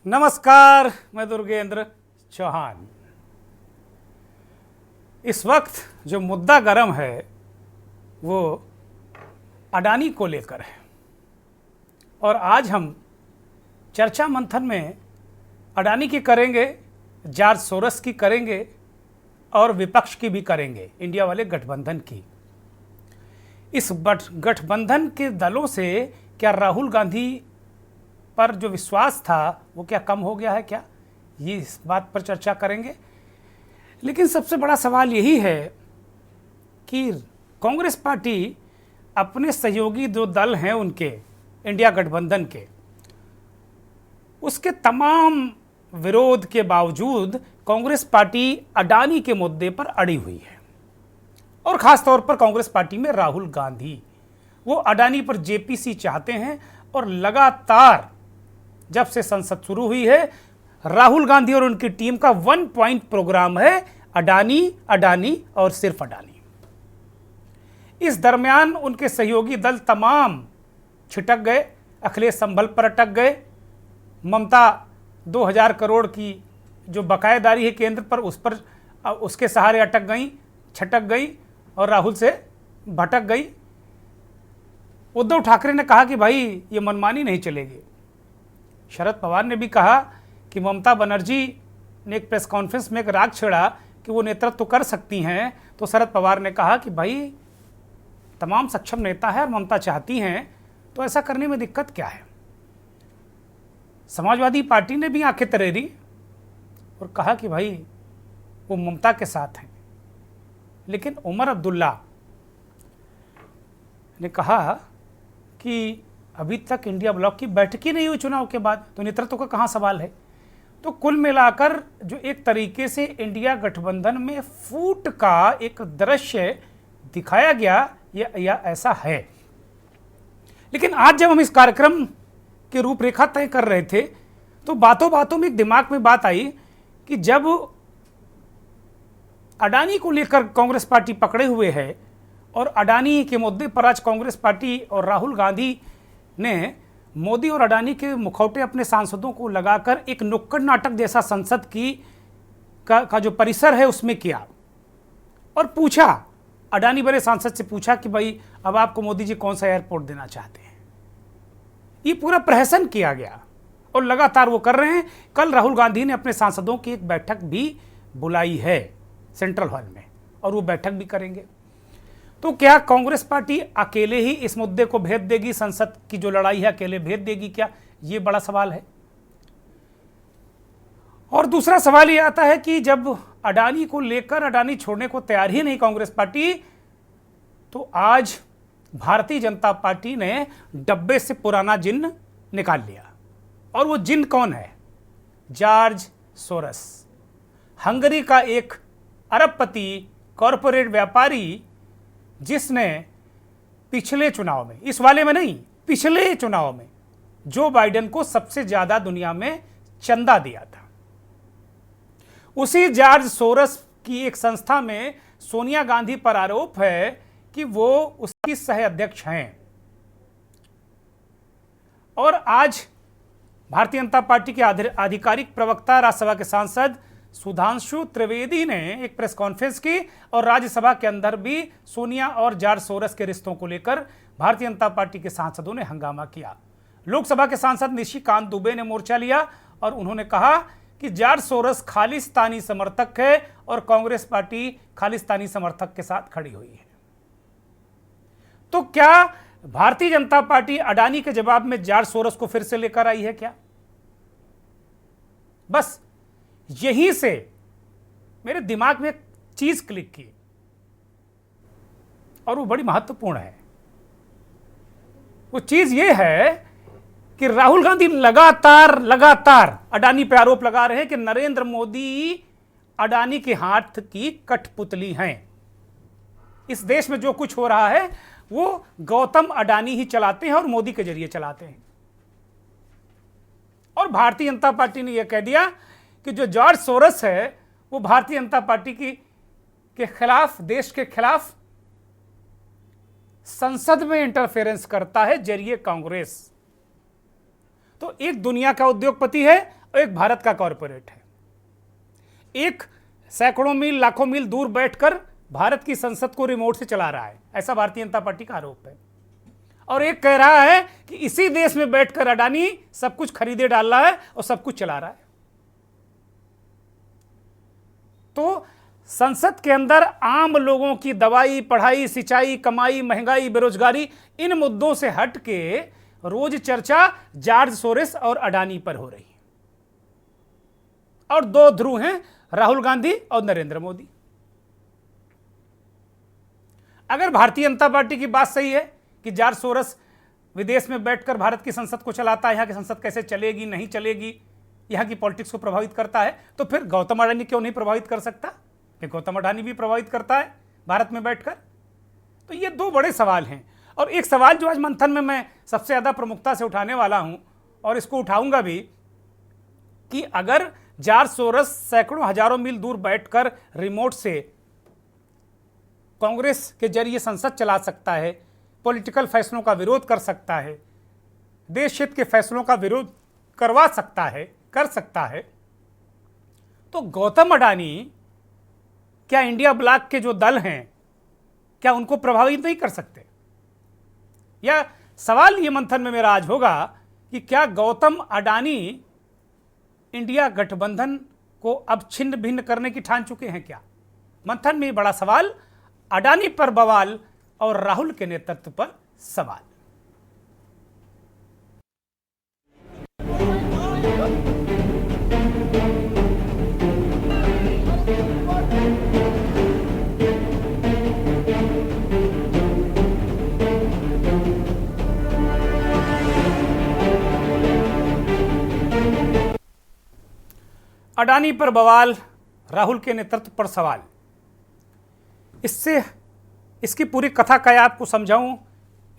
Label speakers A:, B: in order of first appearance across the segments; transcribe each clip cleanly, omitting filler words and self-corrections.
A: नमस्कार, मैं दुर्गेंद्र चौहान। इस वक्त जो मुद्दा गर्म है वो अडानी को लेकर है और आज हम चर्चा मंथन में अडानी की करेंगे, जॉर्ज सोरस की करेंगे और विपक्ष की भी करेंगे, इंडिया वाले गठबंधन की। इस गठबंधन के दलों से क्या राहुल गांधी पर जो विश्वास था वो क्या कम हो गया है क्या, ये इस बात पर चर्चा करेंगे। लेकिन सबसे बड़ा सवाल यही है कि कांग्रेस पार्टी अपने सहयोगी जो दल हैं उनके इंडिया गठबंधन के, उसके तमाम विरोध के बावजूद कांग्रेस पार्टी अडानी के मुद्दे पर अड़ी हुई है और खास तौर पर कांग्रेस पार्टी में राहुल गांधी, वो अडानी पर जेपीसी चाहते हैं और लगातार जब से संसद शुरू हुई है राहुल गांधी और उनकी टीम का 1 पॉइंट प्रोग्राम है अडानी, अडानी और सिर्फ अडानी। इस दरमियान उनके सहयोगी दल तमाम छिटक गए, अखिलेश संभल पर अटक गए, ममता 2000 करोड़ की जो बकायेदारी है केंद्र पर उस पर उसके सहारे अटक गई, छटक गई और राहुल से भटक गई। उद्धव ठाकरे ने कहा कि भाई ये मनमानी नहीं चलेगी। शरद पवार ने भी कहा कि ममता बनर्जी ने एक प्रेस कॉन्फ्रेंस में एक राग छेड़ा कि वो नेतृत्व कर सकती हैं, तो शरद पवार ने कहा कि भाई तमाम सक्षम नेता है और ममता चाहती हैं तो ऐसा करने में दिक्कत क्या है। समाजवादी पार्टी ने भी आंखें तरेरी और कहा कि भाई वो ममता के साथ हैं। लेकिन उमर अब्दुल्ला ने कहा कि अभी तक इंडिया ब्लॉक की बैठक ही नहीं हुई चुनाव के बाद, तो नेतृत्व का कहाँ सवाल है। तो कुल मिलाकर जो एक तरीके से इंडिया गठबंधन में फूट का एक दृश्य दिखाया गया या ऐसा है। लेकिन आज जब हम इस कार्यक्रम की रूपरेखा तय कर रहे थे तो बातों बातों में एक दिमाग में बात आई कि जब अडानी को लेकर कांग्रेस पार्टी पकड़े हुए है और अडानी के मुद्दे पर आज कांग्रेस पार्टी और राहुल गांधी ने मोदी और अडानी के मुखौटे अपने सांसदों को लगाकर एक नुक्कड़ नाटक जैसा संसद का जो परिसर है उसमें किया और पूछा, अडानी बड़े सांसद से पूछा कि भाई अब आपको मोदी जी कौन सा एयरपोर्ट देना चाहते हैं। ये पूरा प्रहसन किया गया और लगातार वो कर रहे हैं। कल राहुल गांधी ने अपने सांसदों की एक बैठक भी बुलाई है सेंट्रल हॉल में और वो बैठक भी करेंगे। तो क्या कांग्रेस पार्टी अकेले ही इस मुद्दे को भेद देगी, संसद की जो लड़ाई है अकेले भेद देगी क्या, ये बड़ा सवाल है। और दूसरा सवाल ये आता है कि जब अडानी को लेकर अडानी छोड़ने को तैयार ही नहीं कांग्रेस पार्टी, तो आज भारतीय जनता पार्टी ने डब्बे से पुराना जिन्न निकाल लिया। और वो जिन्न कौन है? जॉर्ज सोरस, हंगरी का एक अरबपति कॉरपोरेट व्यापारी, जिसने पिछले चुनाव में, इस वाले में नहीं, पिछले चुनाव में जो बाइडेन को सबसे ज्यादा दुनिया में चंदा दिया था। उसी जॉर्ज सोरस की एक संस्था में सोनिया गांधी पर आरोप है कि वो उसकी सह अध्यक्ष हैं। और आज भारतीय जनता पार्टी के आधिकारिक प्रवक्ता राज्यसभा के सांसद सुधांशु त्रिवेदी ने एक प्रेस कॉन्फ्रेंस की और राज्यसभा के अंदर भी सोनिया और जॉर्ज सोरस के रिश्तों को लेकर भारतीय जनता पार्टी के सांसदों ने हंगामा किया। लोकसभा के सांसद निशिकांत दुबे ने मोर्चा लिया और उन्होंने कहा कि जॉर्ज सोरस खालिस्तानी समर्थक है और कांग्रेस पार्टी खालिस्तानी समर्थक के साथ खड़ी हुई है। तो क्या भारतीय जनता पार्टी अडानी के जवाब में जॉर्ज सोरस को फिर से लेकर आई है क्या? बस यहीं से मेरे दिमाग में एक चीज क्लिक की और वो बड़ी महत्वपूर्ण है। वो चीज ये है कि राहुल गांधी लगातार अडानी पे आरोप लगा रहे हैं कि नरेंद्र मोदी अडानी के हाथ की कठपुतली हैं। इस देश में जो कुछ हो रहा है वो गौतम अडानी ही चलाते हैं और मोदी के जरिए चलाते हैं। और भारतीय जनता पार्टी ने यह कह दिया कि जो जॉर्ज सोरस है वो भारतीय जनता पार्टी के खिलाफ, देश के खिलाफ संसद में इंटरफेरेंस करता है जरिए कांग्रेस। तो एक दुनिया का उद्योगपति है एक भारत का कॉरपोरेट है। एक सैकड़ों मील लाखों मील दूर बैठकर भारत की संसद को रिमोट से चला रहा है, ऐसा भारतीय जनता पार्टी का आरोप है। और एक कह रहा है कि इसी देश में बैठकर अडानी सब कुछ खरीदे डाल रहा है और सब कुछ चला रहा है। तो संसद के अंदर आम लोगों की दवाई, पढ़ाई, सिंचाई, कमाई, महंगाई, बेरोजगारी, इन मुद्दों से हट के रोज चर्चा जॉर्ज सोरेस और अडानी पर हो रही है। और दो ध्रुव हैं, राहुल गांधी और नरेंद्र मोदी। अगर भारतीय जनता पार्टी की बात सही है कि जॉर्ज सोरेस विदेश में बैठकर भारत की संसद को चलाता है, यहां की संसद कैसे चलेगी, नहीं चलेगी, यहां की पॉलिटिक्स को प्रभावित करता है, तो फिर गौतम अडानी क्यों नहीं प्रभावित कर सकता? कि गौतम अडानी भी प्रभावित करता है भारत में बैठकर। तो ये दो बड़े सवाल हैं। और एक सवाल जो आज मंथन में मैं सबसे ज्यादा प्रमुखता से उठाने वाला हूं और इसको उठाऊंगा भी, कि अगर जॉर्ज सोरेस सैकड़ों हजारों मील दूर बैठकर रिमोट से कांग्रेस के जरिए संसद चला सकता है, पॉलिटिकल फैसलों का विरोध कर सकता है, देश हित के फैसलों का विरोध करवा सकता है, कर सकता है, तो गौतम अडानी क्या इंडिया ब्लॉक के जो दल हैं क्या उनको प्रभावित नहीं कर सकते? या सवाल ये मंथन में मेरा आज होगा कि क्या गौतम अडानी इंडिया गठबंधन को अब छिन्न भिन्न करने की ठान चुके हैं क्या? मंथन में बड़ा सवाल, अडानी पर बवाल और राहुल के नेतृत्व पर सवाल। अडानी पर बवाल, राहुल के नेतृत्व पर सवाल। इसकी पूरी कथा क्या आपको समझाऊं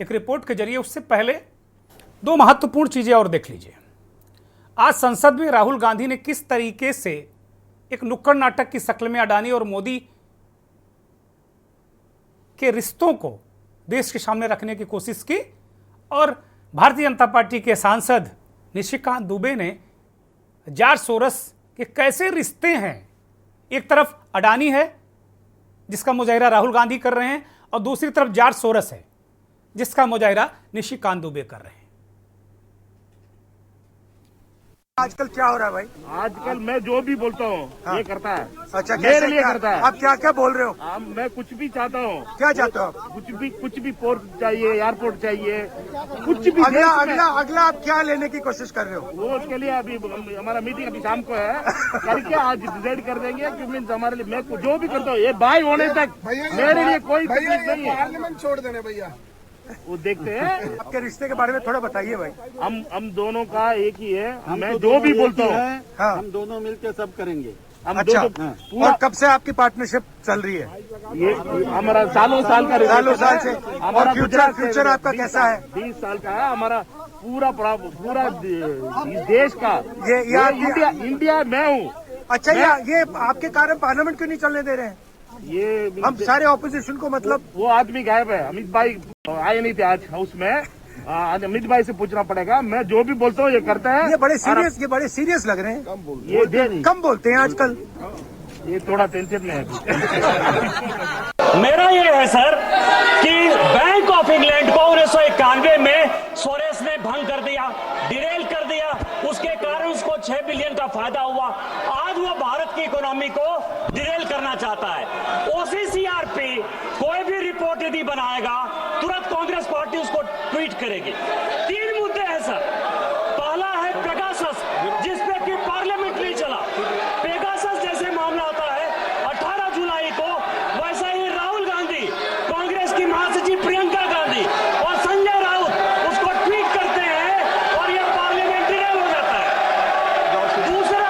A: एक रिपोर्ट के जरिए, उससे पहले दो महत्वपूर्ण चीजें और देख लीजिए। आज संसद में राहुल गांधी ने किस तरीके से एक नुक्कड़ नाटक की शक्ल में अडानी और मोदी के रिश्तों को देश के सामने रखने की कोशिश की, और भारतीय जनता पार्टी के सांसद निशिकांत दुबे ने जॉर्ज सोरेस के कैसे रिश्ते हैं, एक तरफ अडानी है जिसका मुजाहिरा राहुल गांधी कर रहे हैं और दूसरी तरफ जॉर्ज सोरेस है जिसका मुजाहिरा निशिकांत दुबे कर रहे हैं।
B: आजकल क्या हो रहा है भाई?
C: आजकल मैं जो भी बोलता हूँ ये करता है।
B: अच्छा,
C: मेरे लिए करता है।
B: आप क्या क्या बोल रहे हो?
C: मैं कुछ भी चाहता हूँ।
B: क्या चाहते हो आप?
C: कुछ भी पोर्ट चाहिए, एयरपोर्ट चाहिए, कुछ भी।
B: अगला आप क्या लेने की कोशिश कर रहे हो?
C: वो उसके लिए अभी हमारा मीटिंग अभी शाम को है, करके आज डिसाइड कर देंगे कि मीन्स हमारे लिए मैं जो भी करता हूँ ये बाई होने तक मेरे लिए कोई तकलीफ नहीं है।
B: पार्लियामेंट छोड़ देने भैया,
C: वो देखते हैं।
B: आपके रिश्ते के बारे में थोड़ा बताइए भाई।
C: हम दोनों का एक ही है। मैं जो भी बोलता हूँ
B: हाँ,
D: हम दोनों मिलकर सब करेंगे।
C: हम
B: अच्छा,
C: पूरा
B: और कब से आपकी पार्टनरशिप चल रही है?
C: ये हमारा सालों साल का
B: सालों साल से।
C: हमारा
B: और फ्यूचर आपका कैसा है?
C: 20 साल का है हमारा। पूरा इस देश का
B: ये
C: इंडिया मैं हूँ।
B: अच्छा, ये आपके कारण पार्लियामेंट क्यों नहीं चलने दे रहे हैं?
C: ये
B: हम सारे ऑपोजिशन को, मतलब
C: वो आदमी गायब है। अमित भाई आए नहीं थे आज हाउस में। आज अमित भाई से पूछना पड़ेगा। मैं जो भी बोलता हूँ ये करता है।
B: ये बड़े सीरियस लग रहे हैं।
C: ये
B: कम बोलते हैं आजकल।
C: ये थोड़ा टेंशन में है।
E: मेरा ये है सर कि बैंक ऑफ इंग्लैंड को 1991 में सोरेस ने भंग कर दिया, डिरेल कर दिया, उसके कारण उसको 6 बिलियन का फायदा हुआ। आज वो भारत की इकोनॉमी को डिरेल करना चाहता है। ओसीसीआर पे कोई भी रिपोर्ट यदि बनाएगा तुरंत कांग्रेस पार्टी उसको ट्वीट करेगी। 3 मुद्दे हैं सर। पहला है पेगासस, जिसपे कि पार्लियामेंट नहीं चला। पेगासस जैसे मामला आता है 18 जुलाई को, वैसा ही राहुल गांधी, कांग्रेस की महासचिव प्रियंका गांधी और संजय राउत उसको ट्वीट करते हैं और यह पार्लियामेंट डिरेल हो जाता है। दूसरा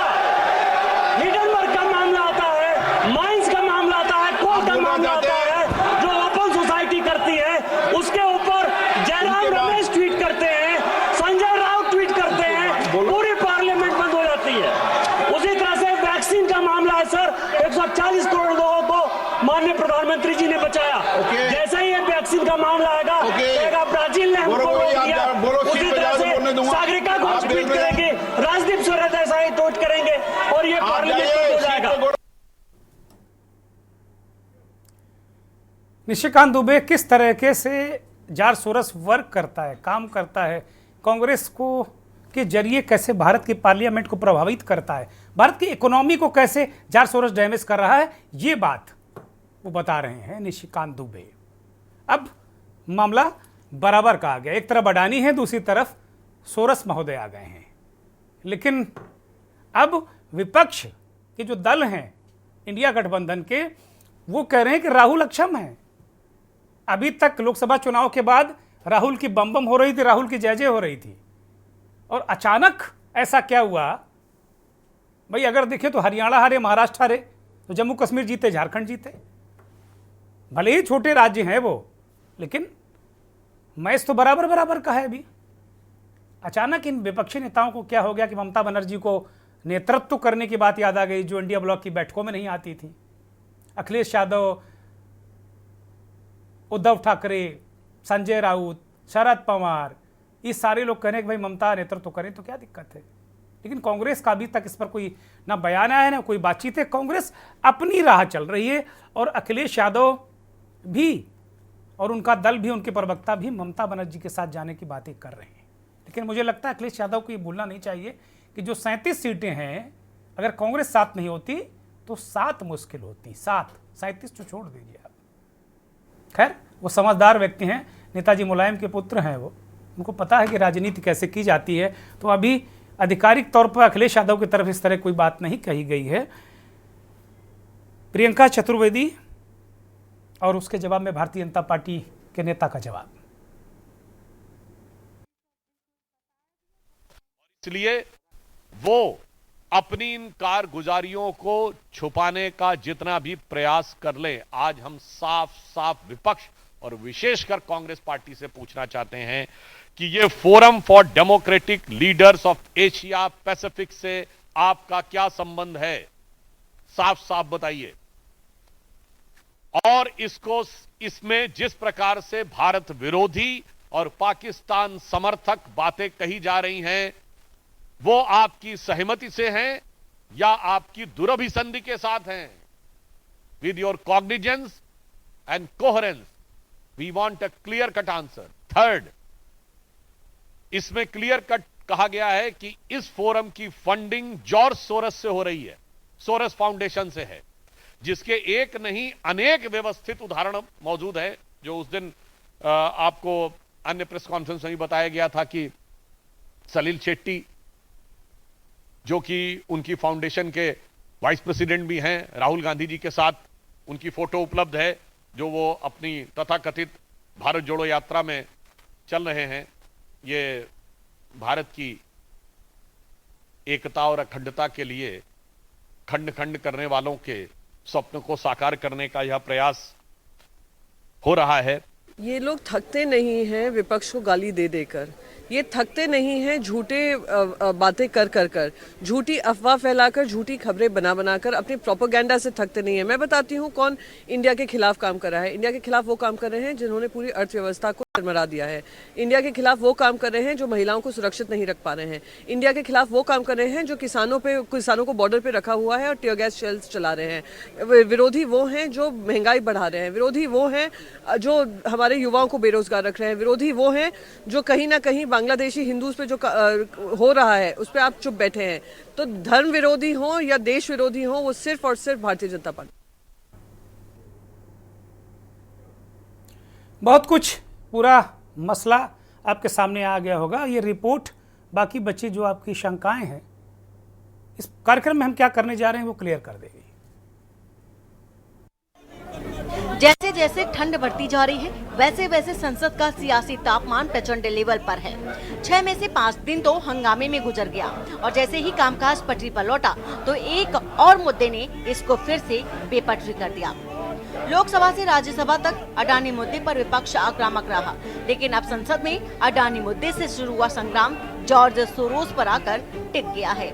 E: हिडनबर्ग का मामला आता है, माइंस का मामला आता है, कोल का मामला आता है, जो ओपन सोसाइटी करती है उसके ऊपर जयराम रमेश ट्वीट करते हैं, संजय राउत ट्वीट करते हैं, पूरी पार्लियामेंट बंद हो जाती है। उसी तरह से वैक्सीन का मामला है सर, 140 करोड़ लोगों को माननीय प्रधानमंत्री जी ने बचाया। जैसे ही ये वैक्सीन का मामला आएगा, ब्राजील ने हमको रोक दिया, उसी तरह से सागरिका घोष ट्वीट करेगी, राजदीप सरदेसाई तो
A: निशिकांत दुबे किस तरीके से जार सोरस वर्क करता है, काम करता है, कांग्रेस को के जरिए कैसे भारत की पार्लियामेंट को प्रभावित करता है, भारत की इकोनॉमी को कैसे जार सोरस डैमेज कर रहा है, ये बात वो बता रहे हैं निशिकांत दुबे। अब मामला बराबर का आ गया, एक तरफ अडानी है, दूसरी तरफ सोरस महोदय आ गए हैं। लेकिन अब विपक्ष के जो दल हैं इंडिया गठबंधन के, वो कह रहे हैं कि राहुल अक्षम है। अभी तक लोकसभा चुनाव के बाद राहुल की बम बम हो रही थी, राहुल की जय जय हो रही थी, और अचानक ऐसा क्या हुआ भाई? अगर देखें तो हरियाणा हारे, महाराष्ट्र हारे, तो जम्मू कश्मीर जीते, झारखंड जीते। भले ही छोटे राज्य हैं वो, लेकिन मैच तो बराबर बराबर का है। अभी अचानक इन विपक्षी नेताओं को क्या हो गया कि ममता बनर्जी को नेतृत्व करने की बात याद आ गई, जो इंडिया ब्लॉक की बैठकों में नहीं आती थी। अखिलेश यादव, उद्धव ठाकरे, संजय राउत, शरद पवार, ये सारे लोग कह रहे हैं कि भाई ममता नेतृत्व करें तो क्या दिक्कत है। लेकिन कांग्रेस का अभी तक इस पर कोई ना बयान आया, ना कोई बातचीत है। कांग्रेस अपनी राह चल रही है, और अखिलेश यादव भी और उनका दल भी, उनके प्रवक्ता भी ममता बनर्जी के साथ जाने की बातें कर रहे हैं। लेकिन मुझे लगता है अखिलेश यादव को ये भूलना नहीं चाहिए कि जो 37 सीटें हैं, अगर कांग्रेस साथ नहीं होती तो 7 मुश्किल होती। 7, 37 तो छोड़ दीजिए आप। खैर, वो समझदार व्यक्ति हैं, नेताजी मुलायम के पुत्र हैं वो, उनको पता है कि राजनीति कैसे की जाती है। तो अभी आधिकारिक तौर पर अखिलेश यादव की तरफ इस तरह कोई बात नहीं कही गई है। प्रियंका चतुर्वेदी और उसके जवाब में भारतीय जनता पार्टी के नेता का जवाब।
D: इसलिए वो अपनी इन कारगुजारियों को छुपाने का जितना भी प्रयास कर ले, आज हम साफ साफ विपक्ष और विशेषकर कांग्रेस पार्टी से पूछना चाहते हैं कि ये forum for democratic leaders of Asia Pacific से आपका क्या संबंध है? साफ साफ बताइए। और इसमें जिस प्रकार से भारत विरोधी और पाकिस्तान समर्थक बातें कही जा रही हैं, वो आपकी सहमति से हैं या आपकी दुरभिसंधि के साथ हैं? With your cognizance and coherence we want a clear cut answer. Third, इसमें क्लियर कट कहा गया है कि इस फोरम की फंडिंग जॉर्ज सोरस से हो रही है, सोरस फाउंडेशन से है, जिसके एक नहीं अनेक व्यवस्थित उदाहरण मौजूद है। जो उस दिन आपको अन्य प्रेस कॉन्फ्रेंस में भी बताया गया था कि सलील शेट्टी, जो कि उनकी फाउंडेशन के वाइस प्रेसिडेंट भी हैं, राहुल गांधी जी के साथ उनकी फोटो उपलब्ध है, जो वो अपनी तथाकथित भारत जोड़ो यात्रा में चल रहे हैं। ये भारत की एकता और अखंडता के लिए खंड खंड करने वालों के स्वप्न को साकार करने का यह प्रयास हो रहा है।
F: ये लोग थकते नहीं हैं विपक्ष को गाली दे देकर, ये थकते नहीं हैं झूठे बातें कर कर कर, झूठी अफवाह फैलाकर, झूठी खबरें बना बनाकर, अपनी प्रोपेगेंडा से थकते नहीं हैं। मैं बताती हूँ कौन इंडिया के खिलाफ काम कर रहा है। इंडिया के खिलाफ वो काम कर रहे हैं जिन्होंने पूरी अर्थव्यवस्था को मरा दिया है। इंडिया के खिलाफ वो काम कर रहे हैं जो महिलाओं को सुरक्षित नहीं रख पा रहे हैं। इंडिया के खिलाफ वो काम कर रहे हैं जो किसानों को बॉर्डर पे रखा हुआ है और टीयर गैस शेल्स चला रहे हैं। विरोधी वो हैं जो महंगाई बढ़ा रहे हैं। विरोधी वो हैं जो हमारे युवाओं को बेरोजगार रख रहे हैं। विरोधी वो हैं जो कहीं ना कहीं बांग्लादेशी हिंदूज पे जो हो रहा है उस पर आप चुप बैठे हैं। तो धर्म विरोधी हो या देश विरोधी हो, वो सिर्फ और सिर्फ भारतीय जनता पार्टी।
A: बहुत कुछ पूरा मसला आपके सामने आ गया होगा। ये रिपोर्ट बाकी बची जो आपकी शंकाएं हैं, इस कार्यक्रम में हम क्या करने जा रहे हैं वो क्लियर कर देगी।
G: जैसे जैसे ठंड बढ़ती जा रही है, वैसे वैसे संसद का सियासी तापमान प्रचंड लेवल पर है। 6 में से 5 दिन तो हंगामे में गुजर गया और जैसे ही कामकाज पटरी पर लौटा तो एक और मुद्दे ने इसको फिर से बेपटरी कर दिया। लोकसभा से राज्यसभा तक अडानी मुद्दे पर विपक्ष आक्रामक रहा, लेकिन अब संसद में अडानी मुद्दे से शुरू हुआ संग्राम जॉर्ज सोरोस पर आकर टिक गया है।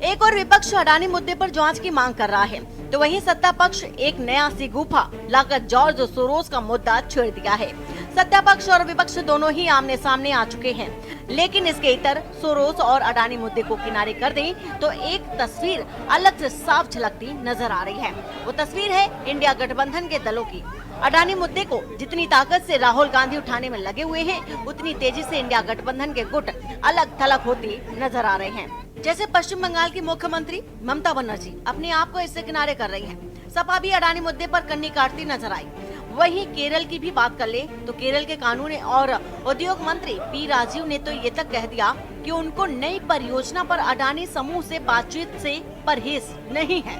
G: एक और विपक्ष अडानी मुद्दे पर जांच की मांग कर रहा है, तो वहीं सत्ता पक्ष एक नया सी गुफा लाकर जॉर्ज सोरोस का मुद्दा छेड़ दिया है। सत्तापक्ष और विपक्ष दोनों ही आमने सामने आ चुके हैं, लेकिन इसके इतर सोरोस और अडानी मुद्दे को किनारे कर दें तो एक तस्वीर अलग से साफ झलकती नजर आ रही है। वो तस्वीर है इंडिया गठबंधन के दलों की। अडानी मुद्दे को जितनी ताकत से राहुल गांधी उठाने में लगे हुए हैं, उतनी तेजी से इंडिया गठबंधन के गुट अलग थलग होती नजर आ रहे हैं। जैसे पश्चिम बंगाल की मुख्यमंत्री ममता बनर्जी अपने आप को इससे किनारे कर रही हैं। सपा भी अडानी मुद्दे पर कन्नी काटती नजर आई। वहीं केरल की भी बात कर ले तो केरल के कानून और उद्योग मंत्री पी राजीव ने तो ये तक कह दिया कि उनको नई परियोजना पर अडानी समूह से बातचीत से परहेज नहीं है।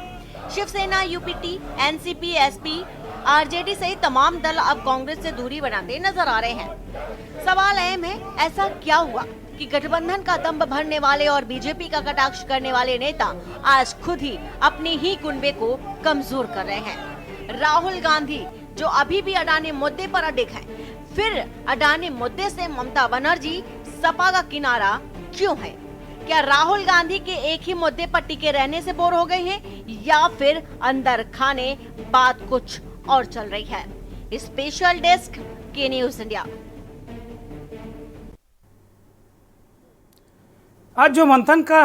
G: Shiv Sena, UPT, NCP, SP, RJD सहित तमाम दल अब कांग्रेस से दूरी बनाते नजर आ रहे हैं। सवाल अहम है, ऐसा क्या हुआ कि गठबंधन का दंभ भरने वाले और बीजेपी का कटाक्ष करने वाले नेता आज खुद ही अपने ही कुनबे को कमजोर कर रहे हैं। राहुल गांधी जो अभी भी अडानी मुद्दे पर अडिग हैं, फिर अडानी मुद्दे से ममता बनर्जी सपा का किनारा क्यों है? क्या राहुल गांधी के एक ही मुद्दे पर टिके रहने से बोर हो गए हैं या फिर अंदर खाने बात कुछ और चल रही है? स्पेशल डेस्क के न्यूज इंडिया।
A: आज जो मंथन का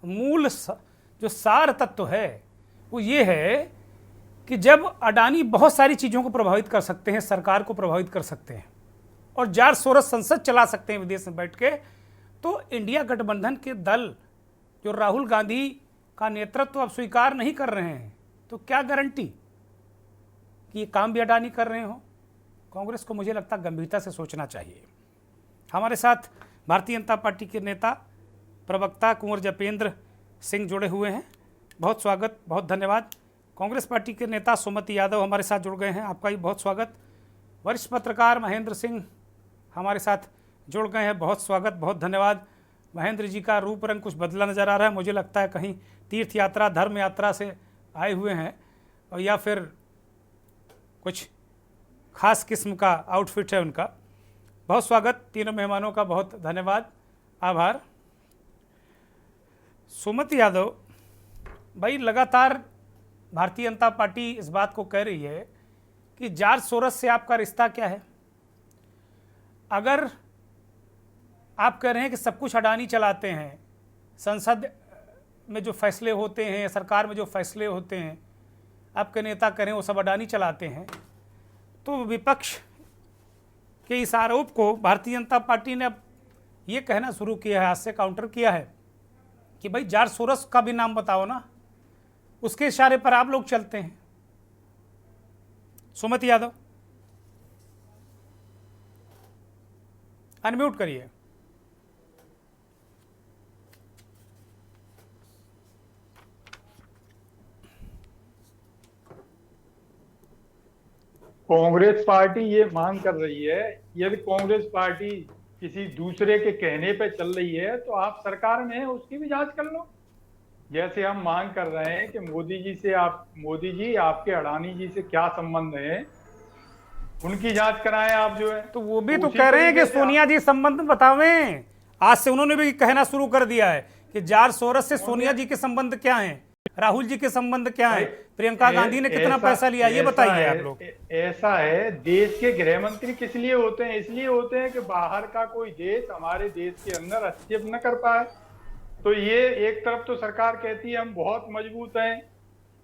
A: मूल जो सार तत्व है वो ये है कि जब अडानी बहुत सारी चीज़ों को प्रभावित कर सकते हैं, सरकार को प्रभावित कर सकते हैं और जार सोरस संसद चला सकते हैं विदेश में बैठ के, तो इंडिया गठबंधन के दल जो राहुल गांधी का नेतृत्व अब स्वीकार नहीं कर रहे हैं, तो क्या गारंटी कि ये काम भी अडानी कर रहे हो? कांग्रेस को मुझे लगता गंभीरता से सोचना चाहिए। हमारे साथ भारतीय जनता पार्टी के नेता प्रवक्ता कुंवर जपेंद्र सिंह जुड़े हुए हैं, बहुत स्वागत, बहुत धन्यवाद। कांग्रेस पार्टी के नेता सुमति यादव हमारे साथ जुड़ गए हैं, आपका भी बहुत स्वागत। वरिष्ठ पत्रकार महेंद्र सिंह हमारे साथ जुड़ गए हैं, बहुत स्वागत, बहुत धन्यवाद। महेंद्र जी का रूप रंग कुछ बदला नज़र आ रहा है, मुझे लगता है कहीं तीर्थ यात्रा, धर्म यात्रा से आए हुए हैं और या फिर कुछ खास किस्म का आउटफिट है उनका। बहुत स्वागत, तीनों मेहमानों का बहुत धन्यवाद, आभार। सुमति यादव भाई, लगातार भारतीय जनता पार्टी इस बात को कह रही है कि जॉर्ज सोरस से आपका रिश्ता क्या है? अगर आप कह रहे हैं कि सब कुछ अडानी चलाते हैं, संसद में जो फैसले होते हैं, सरकार में जो फैसले होते हैं, आपके नेता कह रहे हैं वो सब अडानी चलाते हैं, तो विपक्ष के इस आरोप को भारतीय जनता पार्टी ने अब ये कहना शुरू किया है, आज से काउंटर किया है कि भाई जॉर्ज सोरस का भी नाम बताओ ना, उसके इशारे पर आप लोग चलते हैं। सुमति यादव अनम्यूट करिए।
H: कांग्रेस पार्टी ये मांग कर रही है, यदि कांग्रेस पार्टी किसी दूसरे के कहने पे चल रही है तो आप सरकार में है उसकी भी जांच कर लो। जैसे हम मांग कर रहे हैं कि मोदी जी आपके अडानी जी से क्या संबंध है, उनकी जांच कराएं आप जो है।
A: तो वो भी तो कह रहे हैं कि सोनिया जी संबंध बतावें। आज से उन्होंने भी कहना शुरू कर दिया है कि जॉर्ज सोरस से सोनिया जी के संबंध क्या हैं, राहुल जी के संबंध क्या हैं, प्रियंका गांधी ने कितना पैसा लिया, ये बताइए आप लोग।
H: ऐसा है, देश के गृह मंत्री किस लिए होते हैं? इसलिए होते हैं कि बाहर का कोई देश हमारे देश के अंदर हस्तक्षेप न कर पाए। तो ये एक तरफ तो सरकार कहती है हम बहुत मजबूत हैं,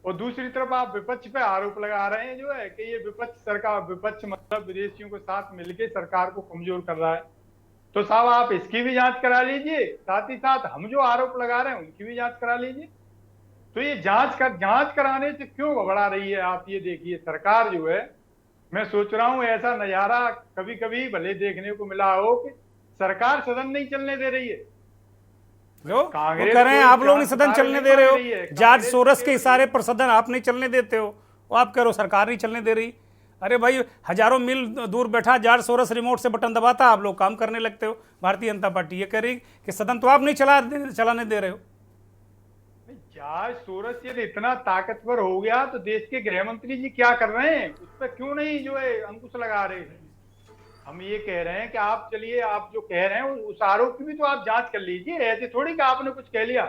H: और दूसरी तरफ आप विपक्ष पे आरोप लगा रहे हैं जो है कि ये विपक्ष मतलब विदेशियों के साथ मिलकर सरकार को कमजोर कर रहा है। तो साहब आप इसकी भी जांच करा लीजिए, साथ ही साथ हम जो आरोप लगा रहे हैं उनकी भी जांच करा लीजिए। तो ये जांच कराने से क्यों घबरा रही है? आप ये देखिए, सरकार जो है, मैं सोच रहा हूं ऐसा नजारा कभी कभी भले देखने को मिला हो कि सरकार सदन नहीं चलने दे रही है।
A: वो कह रहे हैं आप लोग नहीं सदन चलने दे रहे हो, जॉर्ज सोरस के इशारे पर सदन आप नहीं चलने देते हो, वो आप कह रहे हो सरकार नहीं चलने दे रही। अरे भाई, हजारों मील दूर बैठा जॉर्ज सोरस रिमोट से बटन दबाता, आप लोग काम करने लगते हो। भारतीय जनता पार्टी ये कह रही कि सदन तो आप नहीं चलाने दे रहे हो।
H: जॉर्ज सोरस यदि इतना ताकतवर हो गया तो देश के गृह मंत्री जी क्या कर रहे हैं? उस पर क्यों नहीं जो है अंकुश लगा रहे हैं? हम ये कह रहे हैं कि आप चलिए, आप जो कह रहे हैं उस आरोप की भी तो आप जांच कर लीजिए। ऐसे थोड़ी कि आपने कुछ कह लिया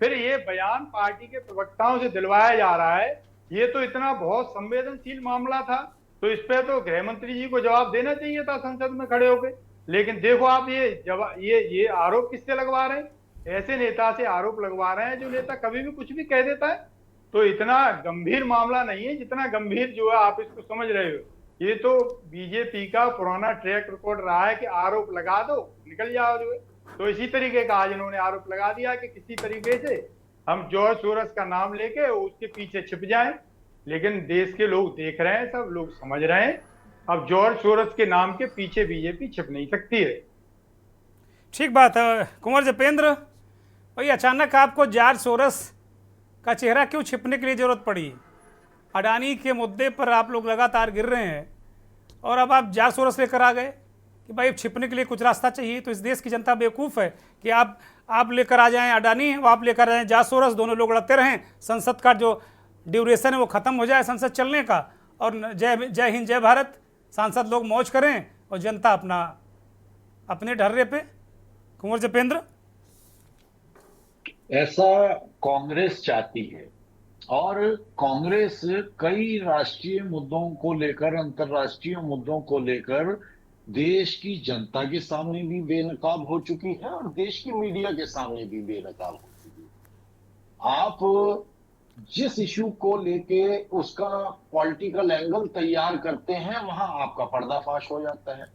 H: फिर ये बयान पार्टी के प्रवक्ताओं से दिलवाया जा रहा है। ये तो इतना बहुत संवेदनशील मामला था, तो इस पे तो गृह मंत्री जी को जवाब देना चाहिए था संसद में खड़े होके। लेकिन देखो आप ये आरोप किससे लगवा रहे हैं? ऐसे नेता से आरोप लगवा रहे हैं जो नेता कभी भी कुछ भी कह देता है। तो इतना गंभीर मामला नहीं है जितना गंभीर जो है आप इसको समझ रहे हो। ये तो बीजेपी का पुराना ट्रैक रिकॉर्ड रहा है कि आरोप लगा दो निकल जाओ जो है। तो इसी तरीके का आज इन्होंने आरोप लगा दिया कि किसी तरीके से हम जॉर्ज सोरस का नाम लेके उसके पीछे छिप जाएं। लेकिन देश के लोग देख रहे हैं, सब लोग समझ रहे हैं, अब जॉर्ज सोरस के नाम के पीछे बीजेपी छिप नहीं सकती है।
A: ठीक बात है कुंवर जपेंद्र भाई, अचानक आपको जॉर्ज सोरस का चेहरा क्यों छिपने के लिए जरूरत पड़ी? अडानी के मुद्दे पर आप लोग लगातार गिर रहे हैं और अब आप जॉर्ज सोरस लेकर आ गए कि भाई छिपने के लिए कुछ रास्ता चाहिए। तो इस देश की जनता बेवकूफ़ है कि आप लेकर आ जाएं अडानी, आप लेकर आ जाएं जॉर्ज सोरस, दोनों लोग लड़ते रहें, संसद का जो ड्यूरेशन है वो ख़त्म हो जाए संसद चलने का, और जय हिंद जय भारत, सांसद लोग मौज करें और जनता अपने ढर्रे पे। कुंवर जपेंद्र,
I: ऐसा कांग्रेस चाहती है और कांग्रेस कई राष्ट्रीय मुद्दों को लेकर, अंतर्राष्ट्रीय मुद्दों को लेकर देश की जनता के सामने भी बेनकाब हो चुकी है और देश की मीडिया के सामने भी बेनकाब हो चुकी है। आप जिस इशू को लेके उसका पॉलिटिकल एंगल तैयार करते हैं वहां आपका पर्दाफाश हो जाता है।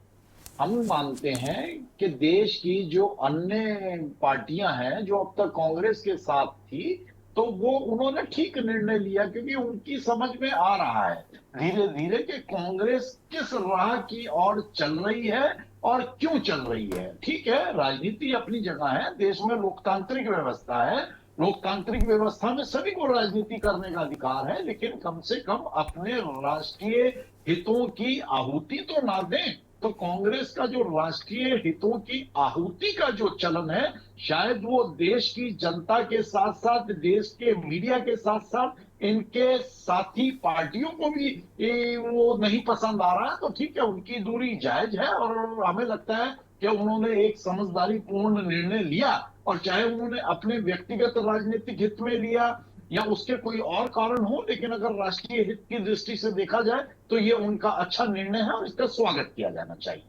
I: हम मानते हैं कि देश की जो अन्य पार्टियां हैं जो अब तक कांग्रेस के साथ थी, तो वो उन्होंने ठीक निर्णय लिया क्योंकि उनकी समझ में आ रहा है धीरे धीरे कि कांग्रेस किस राह की ओर चल रही है और क्यों चल रही है। ठीक है, राजनीति अपनी जगह है, देश में लोकतांत्रिक व्यवस्था है, लोकतांत्रिक व्यवस्था में सभी को राजनीति करने का अधिकार है, लेकिन कम से कम अपने राष्ट्रीय हितों की आहुति तो ना दें। तो कांग्रेस का जो राष्ट्रीय हितों की आहुति का जो चलन है, शायद वो देश की जनता के साथ साथ देश के मीडिया के साथ साथ इनके साथी पार्टियों को भी वो नहीं पसंद आ रहा है। तो ठीक है, उनकी दूरी जायज है और हमें लगता है कि उन्होंने एक समझदारी पूर्ण निर्णय लिया, और चाहे उन्होंने अपने व्यक्तिगत राजनीतिक हित में लिया या उसके कोई और कारण हो, लेकिन अगर राष्ट्रीय हित की दृष्टि से देखा जाए तो ये उनका अच्छा निर्णय है और इसका स्वागत किया जाना चाहिए।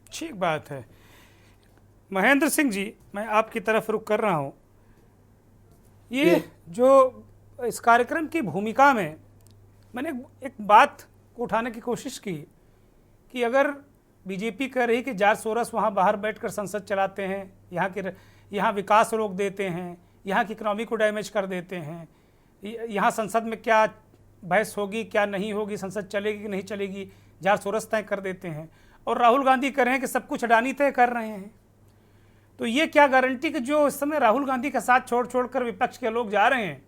A: ठीक बात है। महेंद्र सिंह जी, मैं आपकी तरफ रुख कर रहा हूं। ये जो इस कार्यक्रम की भूमिका में मैंने एक बात को उठाने की कोशिश की कि अगर बीजेपी कह रही कि जॉर्ज सोरस वहाँ बाहर बैठकर संसद चलाते हैं, यहाँ विकास रोक देते हैं, यहाँ की इकोनॉमी को डैमेज कर देते हैं, यहाँ संसद में क्या बहस होगी क्या नहीं होगी, संसद चलेगी कि नहीं चलेगी, जॉर्ज सोरस तय कर देते हैं, और राहुल गांधी कह रहे हैं कि सब कुछ अडानी तय कर रहे हैं। तो ये क्या गारंटी कि जो इस समय राहुल गांधी का साथ छोड़ कर विपक्ष के लोग जा रहे हैं,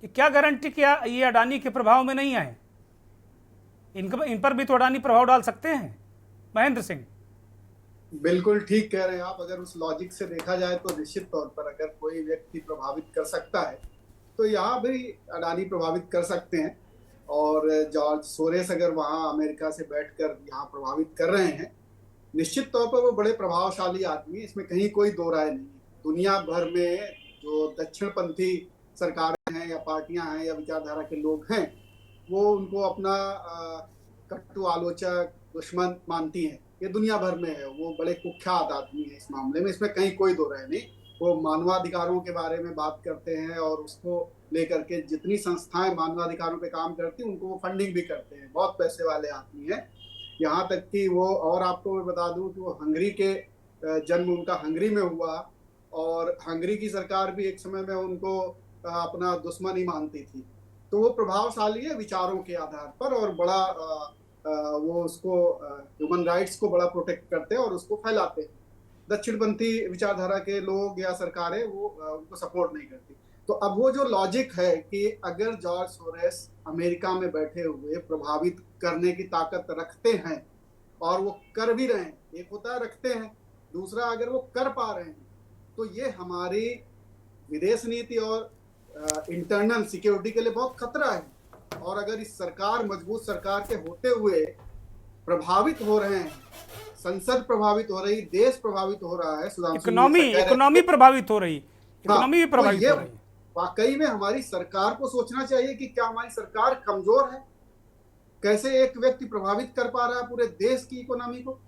A: ये क्या गारंटी कि ये अडानी के प्रभाव में नहीं आए? इन पर भी तो अडानी प्रभाव डाल सकते हैं। महेंद्र सिंह,
J: बिल्कुल ठीक कह रहे हैं आप। अगर उस लॉजिक से देखा जाए तो निश्चित तौर पर अगर कोई व्यक्ति प्रभावित कर सकता है तो यहाँ भी अडानी प्रभावित कर सकते हैं, और जॉर्ज सोरेस अगर वहाँ अमेरिका से बैठकर यहाँ प्रभावित कर रहे हैं, निश्चित तौर पर वो बड़े प्रभावशाली आदमी, इसमें कहीं कोई दो राय नहीं। दुनिया भर में जो दक्षिणपंथी सरकारें हैं या पार्टियां हैं या विचारधारा के लोग हैं, वो उनको अपना कट्टू आलोचक दुश्मन मानती हैं। ये दुनिया भर में है, वो बड़े कुख्यात आदमी है इस मामले में, इसमें कहीं कोई दो राय नहीं। वो मानवाधिकारों के बारे में बात करते हैं और उसको लेकर के जितनी संस्थाएं मानवाधिकारों पे काम करती हैं उनको वो फंडिंग भी करते हैं। बहुत पैसे वाले आदमी हैं। यहाँ तक कि वो, और आपको मैं बता दूं कि वो हंगरी के जन्म उनका हंगरी में हुआ, और हंगरी की सरकार भी एक समय में उनको अपना दुश्मन ही मानती थी। तो वो प्रभावशाली है विचारों के आधार पर, और बड़ा वो उसको ह्यूमन राइट्स को बड़ा प्रोटेक्ट करते हैं और उसको फैलाते हैं। दक्षिणपंथी विचारधारा के लोग या सरकारें वो उनको सपोर्ट नहीं करती। तो अब वो जो लॉजिक है कि अगर जॉर्ज सोरेस अमेरिका में बैठे हुए प्रभावित करने की ताकत रखते हैं, और वो कर भी रहे हैं, एक होता है रखते हैं, दूसरा अगर वो कर पा रहे हैं, तो ये हमारी विदेश नीति और इंटरनल सिक्योरिटी के लिए बहुत खतरा है। और अगर इस सरकार, मजबूत सरकार के होते हुए प्रभावित हो रहे हैं, संसद प्रभावित हो रही, देश प्रभावित हो रहा है,
A: इकोनॉमी प्रभावित हो रही, इकोनॉमी भी प्रभावित हो रही।
J: वाकई में हमारी सरकार को सोचना चाहिए कि क्या हमारी सरकार कमजोर है? कैसे एक व्यक्ति प्रभावित कर पा रहा है पूरे देश की इकोनॉमी को,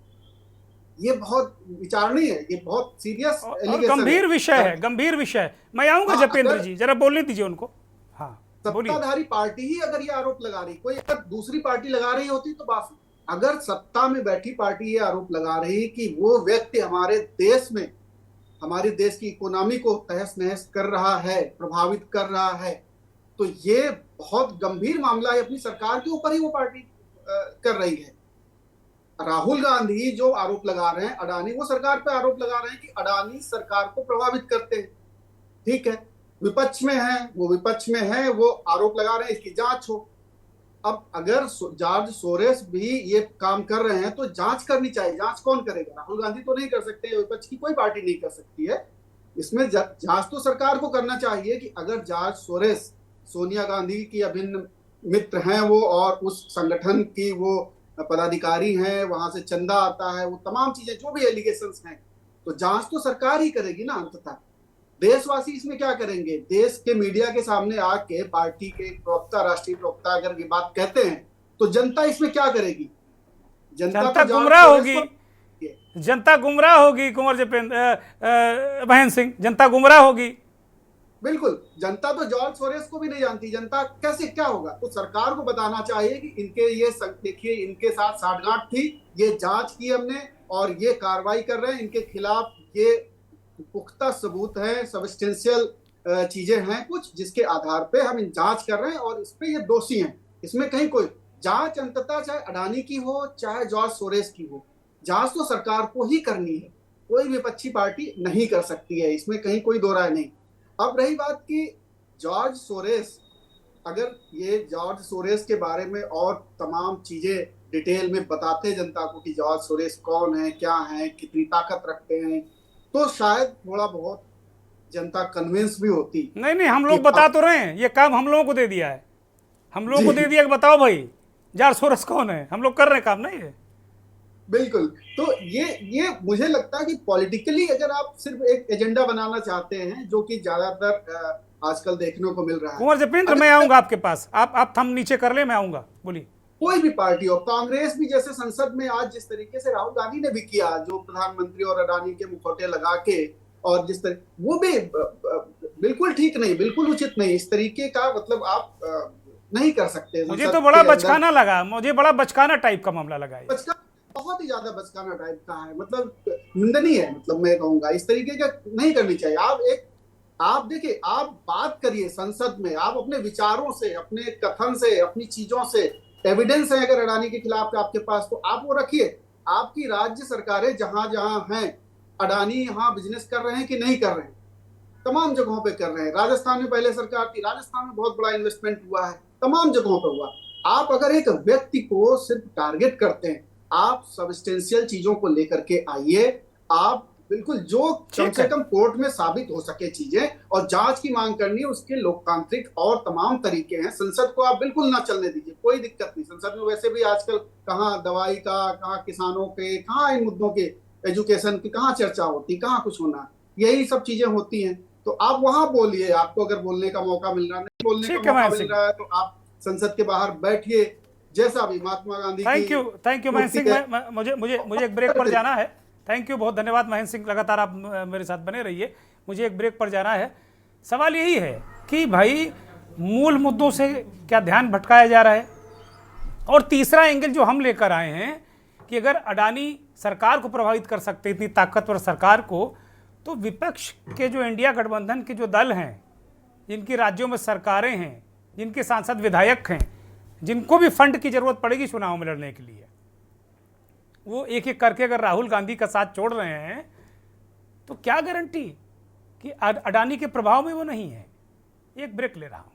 J: ये बहुत विचारणीय है, ये बहुत सीरियस
A: और गंभीर विषय है, गंभीर विषय। मैं आऊंगा जपेंद्र जी, जरा बोलने दीजिए उनको। हाँ,
J: सत्ताधारी पार्टी ही अगर ये आरोप लगा रही, कोई अगर दूसरी पार्टी लगा रही होती तो बात, अगर सत्ता में बैठी पार्टी ये आरोप लगा रही कि वो व्यक्ति हमारे देश में, हमारे देश की इकोनॉमी को तहस नहस कर रहा है, प्रभावित कर रहा है, तो ये बहुत गंभीर मामला है। अपनी सरकार के ऊपर ही वो पार्टी कर रही है। राहुल गांधी जो आरोप लगा रहे हैं अडानी, वो सरकार पे आरोप लगा रहे हैं कि अडानी सरकार को प्रभावित करते हैं। ठीक है, विपक्ष में है, वो विपक्ष में है, वो आरोप लगा रहे हैं, इसकी जांच हो। अब अगर जॉर्ज सोरेस भी ये काम कर रहे हैं तो जांच करनी चाहिए। जांच कौन करेगा? राहुल गांधी तो नहीं कर सकते, विपक्ष की कोई पार्टी नहीं कर सकती है। इसमें जांच तो सरकार को करना चाहिए कि अगर जॉर्ज सोरेस सोनिया गांधी की अभिन्न मित्र हैं वो, और उस संगठन की वो पदाधिकारी हैं, वहां से चंदा आता है, वो तमाम चीजें जो भी एलिगेशंस हैं, तो जांच तो सरकार ही करेगी ना। अंततः देशवासी इसमें क्या करेंगे? देश के मीडिया के सामने आके पार्टी के प्रवक्ता, राष्ट्रीय प्रवक्ता अगर ये बात कहते हैं तो जनता इसमें क्या करेगी?
A: जनता गुमराह होगी, जनता गुमराह होगी। कुंवर जपेंद्र महेंद्र सिंह, जनता गुमराह होगी।
J: बिल्कुल, जनता तो जॉर्ज सोरेस को भी नहीं जानती। जनता कैसे क्या होगा? तो सरकार को बताना चाहिए कि इनके ये देखिए, इनके साथ साठगांठ थी, ये जांच की हमने और ये कार्रवाई कर रहे हैं, इनके खिलाफ ये पुख्ता सबूत है, सब्सटेंशियल चीजें हैं कुछ, जिसके आधार पे हम इन जांच कर रहे हैं और इस पे ये दोषी हैं। इसमें कहीं कोई जांच अंततः चाहे अडानी की हो चाहे जॉर्ज सोरेस की हो, जांच तो सरकार को ही करनी है, कोई विपक्षी पार्टी नहीं कर सकती है, इसमें कहीं कोई दो राय नहीं। अब रही बात कि जॉर्ज सोरेस, अगर ये जॉर्ज सोरेस के बारे में और तमाम चीजें डिटेल में बताते जनता को कि जॉर्ज सोरेस कौन है, क्या है, कितनी ताकत रखते हैं, तो शायद थोड़ा बहुत जनता कन्विंस भी होती।
A: नहीं, हम लोग बता तो रहे हैं, ये काम हम लोगों को दे दिया है, हम लोगों को दे दिया कि बताओ भाई जॉर्ज सोरेस कौन है, हम लोग कर रहे हैं काम। नहीं है
J: बिल्कुल। तो ये मुझे लगता है कि पॉलिटिकली अगर आप सिर्फ एक एजेंडा बनाना चाहते हैं, जो कि ज्यादातर आजकल देखने को मिल रहा है।
A: कुंवर जपेंद्र, मैं आऊंगा आपके पास, आप थम नीचे कर ले, मैं आऊंगा। बोलिए।
J: कोई भी पार्टी हो, कांग्रेस भी जैसे संसद में आज जिस तरीके से राहुल गांधी ने भी किया, जो प्रधानमंत्री और अडानी के मुखौटे लगा के, और जिस तरह वो भी बिल्कुल ठीक नहीं, बिल्कुल उचित नहीं। इस तरीके का मतलब आप नहीं कर सकते।
A: मुझे तो बड़ा बचकाना लगा, मुझे बड़ा बचकाना टाइप का मामला लगा।
J: बहुत ही ज्यादा बचकाना टाइप का है, मतलब निंदनीय है। मतलब मैं कहूंगा इस तरीके का नहीं करनी चाहिए। आप देखिए, आप बात करिए संसद में, आप अपने विचारों से, अपने कथन से, अपनी चीजों से, एविडेंस है अगर अडानी के खिलाफ आपके पास, तो आप वो रखिए। आपकी राज्य सरकारें जहां जहां हैं, अडानी यहाँ बिजनेस कर रहे हैं कि नहीं कर रहे हैं? तमाम जगहों पे कर रहे हैं। राजस्थान में पहले सरकार थी, राजस्थान में बहुत बड़ा इन्वेस्टमेंट हुआ है, तमाम जगहों पर हुआ। आप अगर एक व्यक्ति को सिर्फ टारगेट करते हैं, आप सब्सटेंशियल चीजों को लेकर के आइए। आप बिल्कुल जो कम से कम कोर्ट में साबित हो सके चीजें, और जांच की मांग करनी है, उसके लोकतांत्रिक और तमाम तरीके हैं। संसद को आप बिल्कुल ना चलने दीजिए, कोई दिक्कत नहीं। संसद में वैसे भी आजकल कहाँ दवाई का, कहाँ किसानों के, कहाँ इन मुद्दों के, एजुकेशन की कहाँ चर्चा होती, कहाँ कुछ होना, यही सब चीजें होती हैं। तो आप वहां बोलिए, आपको अगर बोलने का मौका मिल रहा है, नहीं बोलने का मौका मिल रहा है, तो आप संसद के बाहर बैठिए, जैसा भी महात्मा गांधी।
A: थैंक यू महेंद्र सिंह, मुझे एक ब्रेक पर जाना है। थैंक यू, बहुत धन्यवाद महेंद्र सिंह, लगातार आप मेरे साथ बने रहिए, मुझे एक ब्रेक पर जाना है। सवाल यही है कि भाई मूल मुद्दों से क्या ध्यान भटकाया जा रहा है, और तीसरा एंगल जो हम लेकर आए हैं कि अगर अडानी सरकार को प्रभावित कर सकते, इतनी ताकतवर सरकार को, तो विपक्ष के जो इंडिया गठबंधन के जो दल हैं, जिनकी राज्यों में सरकारें हैं, जिनके सांसद विधायक हैं, जिनको भी फंड की जरूरत पड़ेगी चुनाव में लड़ने के लिए, वो एक एक करके अगर राहुल गांधी का साथ छोड़ रहे हैं, तो क्या गारंटी कि अडानी के प्रभाव में वो नहीं है। एक ब्रेक ले रहा हूं।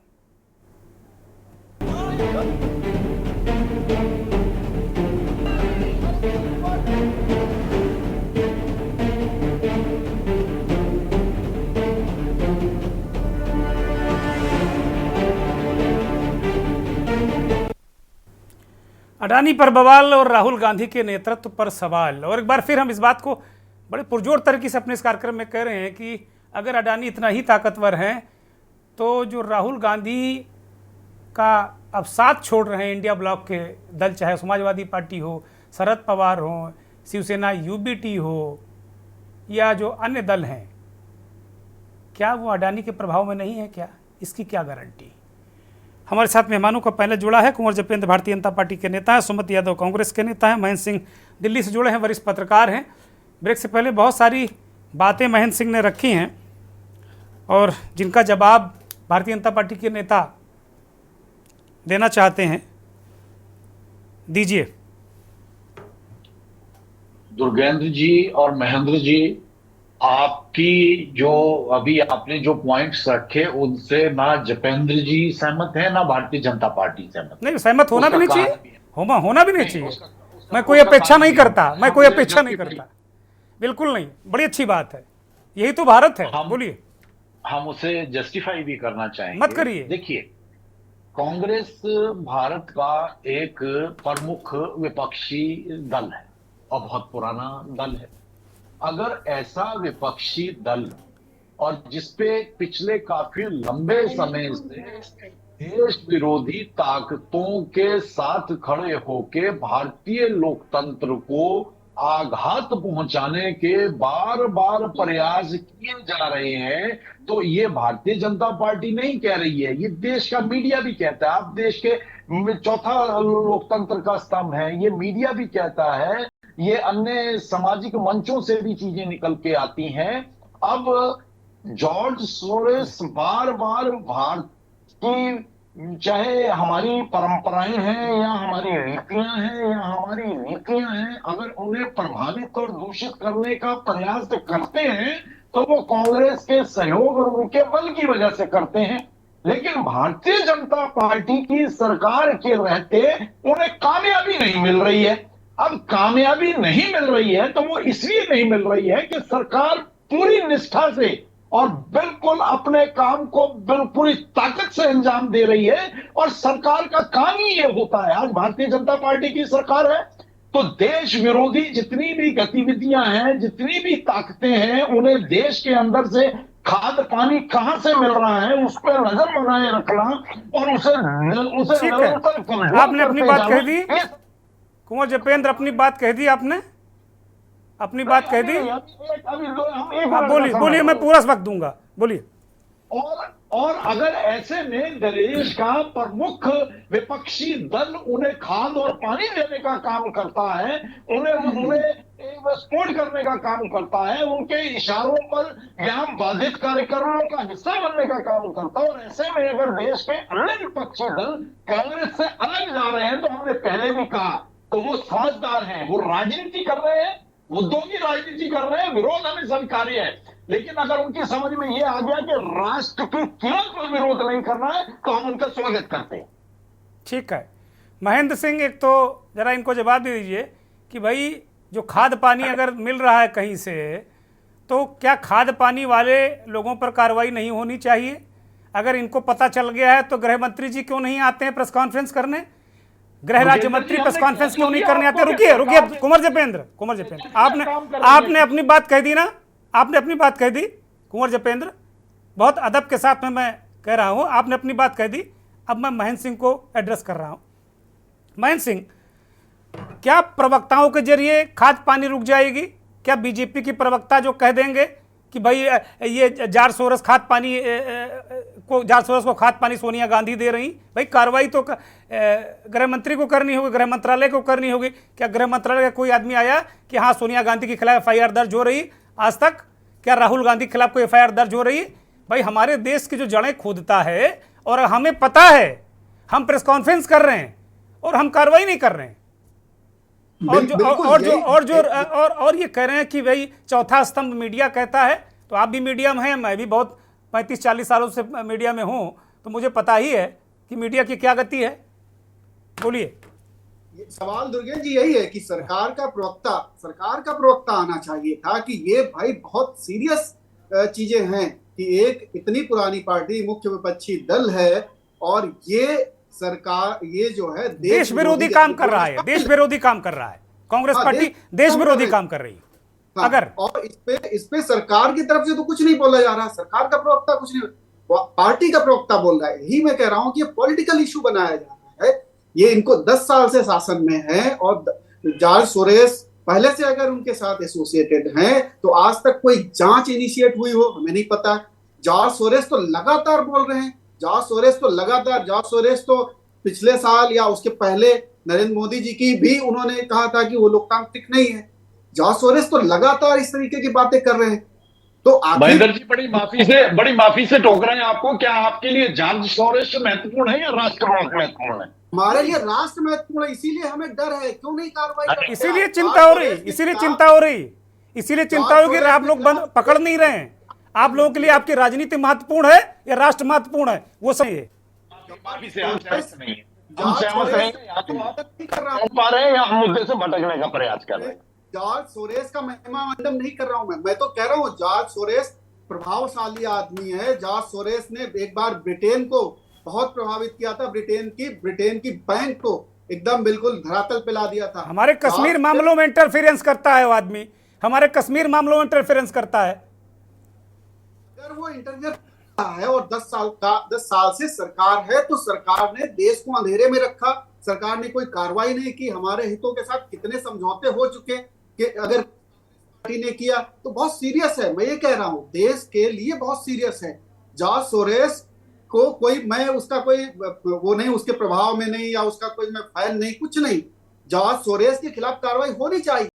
A: अडानी पर बवाल और राहुल गांधी के नेतृत्व पर सवाल। और एक बार फिर हम इस बात को बड़े पुरजोर तरीके से अपने इस कार्यक्रम में कह रहे हैं कि अगर अडानी इतना ही ताकतवर हैं, तो जो राहुल गांधी का अब साथ छोड़ रहे हैं इंडिया ब्लॉक के दल, चाहे समाजवादी पार्टी हो, शरद पवार हो, शिवसेना यूबीटी हो या जो अन्य दल हैं, क्या वो अडानी के प्रभाव में नहीं है क्या? इसकी क्या गारंटी? हमारे साथ मेहमानों का पहले जुड़ा है कुंवर जपेंद्र भारतीय जनता पार्टी के नेता हैं, सुमित यादव कांग्रेस के नेता हैं, महेंद्र सिंह दिल्ली से जुड़े हैं, वरिष्ठ पत्रकार हैं। ब्रेक से पहले बहुत सारी बातें महेंद्र सिंह ने रखी हैं और जिनका जवाब भारतीय जनता पार्टी के नेता देना चाहते हैं, दीजिए।
I: दुर्गेंद्र जी और महेंद्र जी, आपकी जो अभी आपने जो पॉइंट्स रखे उनसे ना जपेंद्र जी सहमत है ना भारतीय जनता पार्टी सहमत।
A: नहीं, सहमत होना भी नहीं चाहिए, होना भी नहीं चाहिए। मैं कोई अपेक्षा नहीं करता, मैं कोई अपेक्षा नहीं करता, बिल्कुल नहीं। बड़ी अच्छी बात है, यही तो भारत है। बोलिए।
I: हम उसे जस्टिफाई भी करना चाहेंगे।
A: मत करिए।
I: देखिए, कांग्रेस भारत का एक प्रमुख विपक्षी दल है और बहुत पुराना दल है। अगर ऐसा विपक्षी दल और जिसपे पिछले काफी लंबे समय से देश विरोधी ताकतों के साथ खड़े होके भारतीय लोकतंत्र को आघात पहुंचाने के बार बार प्रयास किए जा रहे हैं, तो ये भारतीय जनता पार्टी नहीं कह रही है, ये देश का मीडिया भी कहता है। आप देश के चौथा लोकतंत्र का स्तंभ है, ये मीडिया भी कहता है, ये अन्य सामाजिक मंचों से भी चीजें निकल के आती हैं। अब जॉर्ज सोरेस बार बार भारत की, चाहे हमारी परंपराएं हैं या हमारी नीतियां हैं या हमारी नीतियां हैं, अगर उन्हें प्रभावित और दूषित करने का प्रयास करते हैं तो वो कांग्रेस के सहयोग और उनके बल की वजह से करते हैं। लेकिन भारतीय जनता पार्टी की सरकार के रहते उन्हें कामयाबी नहीं मिल रही है। अब कामयाबी नहीं मिल रही है तो वो इसलिए नहीं मिल रही है कि सरकार पूरी निष्ठा से और बिल्कुल अपने काम को पूरी ताकत से अंजाम दे रही है। और सरकार का काम ही ये होता है, आज भारतीय जनता पार्टी की सरकार है तो देश विरोधी जितनी भी गतिविधियां हैं, जितनी भी ताकतें हैं, उन्हें देश के अंदर से खाद पानी कहां से मिल रहा है उस पर नजर बनाए रखना और उसे
A: आपने अपनी बात कह दी कुंवर जपेंद्र, अपनी बात कह दी, आपने अपनी बात कह दी। बोलिए, मैं पूरा वक्त दूंगा, बोलिए।
I: और अगर ऐसे में देश का प्रमुख विपक्षी दल उन्हें खाद और पानी देने का काम करता है, उन्हें सपोर्ट करने का काम करता है, उनके इशारों पर यहाँ बाधित कार्यक्रमों का हिस्सा बनने का काम करता है, और ऐसे में अगर देश के अन्य विपक्षी दल कांग्रेस से अलग जा रहे हैं तो हमने पहले भी कहा, तो वो समझदार हैं, वो राजनीति कर रहे हैं, मुद्दों की राजनीति कर रहे हैं, विरोध हमें स्वीकार्य है। लेकिन अगर उनकी समझ में ये आ गया कि राष्ट्र की कीमत पर विरोध नहीं करना है तो हम उनका स्वागत करते हैं।
A: ठीक है महेंद्र सिंह, एक तो जरा इनको जवाब दे दीजिए कि भाई जो खाद पानी अगर मिल रहा है कहीं से, तो क्या खाद पानी वाले लोगों पर कार्रवाई नहीं होनी चाहिए? अगर इनको पता चल गया है तो गृह मंत्री जी क्यों नहीं आते हैं प्रेस कॉन्फ्रेंस करने? गृह राज्य मंत्री प्रेस कॉन्फ्रेंस क्यों नहीं करने आते? रुकिए कुंवर जपेंद्र, आपने अपनी बात कह दी ना, आपने अपनी बात कह दी कुंवर जपेंद्र, बहुत अदब के साथ में मैं कह रहा हूं, आपने अपनी बात कह दी। अब मैं महेंद्र सिंह को एड्रेस कर रहा हूं। महेंद्र सिंह, क्या प्रवक्ताओं के जरिए खाद पानी रुक जाएगी? क्या बीजेपी की प्रवक्ता जो कह देंगे कि भाई ये जार सोरस को खाद पानी सोनिया गांधी दे रही, भाई कार्रवाई तो गृह मंत्री को करनी होगी, गृह मंत्रालय को करनी होगी। क्या गृह मंत्रालय का कोई आदमी आया कि हाँ सोनिया गांधी के खिलाफ एफआईआर दर्ज हो रही आज तक? क्या राहुल गांधी के खिलाफ कोई एफआईआर दर्ज हो रही? भाई हमारे देश की जो जड़ें खोदता है और हमें पता है, हम प्रेस कॉन्फ्रेंस कर रहे हैं और हम कार्रवाई नहीं कर रहे हैं, और ये कह रहे हैं कि भाई चौथा स्तंभ मीडिया कहता है। तो आप भी मीडिया में हैं, मैं भी बहुत 35-40 सालों से मीडिया में हूं, तो मुझे पता ही है कि मीडिया की क्या गति है। बोलिए।
J: सवाल दुर्गेश जी यही है कि सरकार का प्रवक्ता आना चाहिए था कि ये भाई बहुत सीरियस चीजें हैं कि एक इतनी पुरानी पार्टी मुख्य विपक्षी दल है और ये सरकार ये जो है
A: देश विरोधी काम कर रहा है, देश विरोधी काम कर रहा है, कांग्रेस पार्टी देश विरोधी काम कर रही है। अगर
J: और इस पे सरकार की तरफ से तो कुछ नहीं बोला जा रहा, सरकार का प्रवक्ता कुछ नहीं, पार्टी का प्रवक्ता बोल रहा है। यही मैं कह रहा हूं कि ये पॉलिटिकल इशू बनाया जा रहा है। ये इनको 10 साल से शासन में है, और जॉर्ज सोरेस पहले से अगर उनके साथ एसोसिएटेड हैं तो आज तक कोई जांच इनिशिएट हुई हो हमें नहीं पता। जॉर्ज सोरेस तो लगातार बोल रहे हैं, जॉर्ज सोरेस तो पिछले साल या उसके पहले नरेंद्र मोदी जी की भी उन्होंने कहा था कि वो लोकतांत्रिक नहीं है। जॉर्ज सोरेस तो लगातार इस तरीके की बातें कर रहे हैं। तो
I: महेंद्र जी बड़ी माफी से टोक रहे हैं आपको। क्या आपके लिए जॉर्ज सोरेस महत्वपूर्ण है या राष्ट्र महत्वपूर्ण है?
J: हमारे लिए राष्ट्र महत्वपूर्ण है, इसीलिए हमें डर है, क्यों नहीं कार्रवाई करते?
A: इसीलिए चिंता हो रही, इसीलिए चिंता हो कि आप लोग पकड़ नहीं रहे हैं। आप लोगों के लिए आपकी राजनीति महत्वपूर्ण है या राष्ट्र महत्वपूर्ण है, वो सही है।
I: माफी से हम सहमत नहीं है, हम सहमत नहीं कर रहे हैं या हम मुद्दे से भटकने का प्रयास कर रहे हैं।
J: जॉर्ज सोरेस का महिमा मंडन नहीं कर रहा हूं मैं तो कह रहा हूं जॉर्ज सोरेस प्रभावशाली आदमी है। जॉर्ज सोरेस ने एक बार ब्रिटेन को बहुत प्रभावित किया था, ब्रिटेन की बैंक को एकदम बिल्कुल धरातल पे ला दिया था।
A: हमारे कश्मीर मामलों में इंटरफेरेंस करता है वो आदमी, हमारे कश्मीर मामलों में इंटरफेरेंस करता है।
J: अगर वो इंटरफेयर है और 10 साल से सरकार है तो सरकार ने देश को अंधेरे में रखा, सरकार ने कोई कार्रवाई नहीं की। हमारे हितों के साथ कितने समझौते हो चुके कि अगर पार्टी ने किया तो बहुत सीरियस है। मैं ये कह रहा हूं देश के लिए बहुत सीरियस है। जॉर्ज सोरेस को कोई मैं उसका कोई वो नहीं, उसके प्रभाव में नहीं या उसका कोई मैं फैन नहीं, कुछ नहीं। जॉर्ज सोरेस के खिलाफ कार्रवाई होनी चाहिए,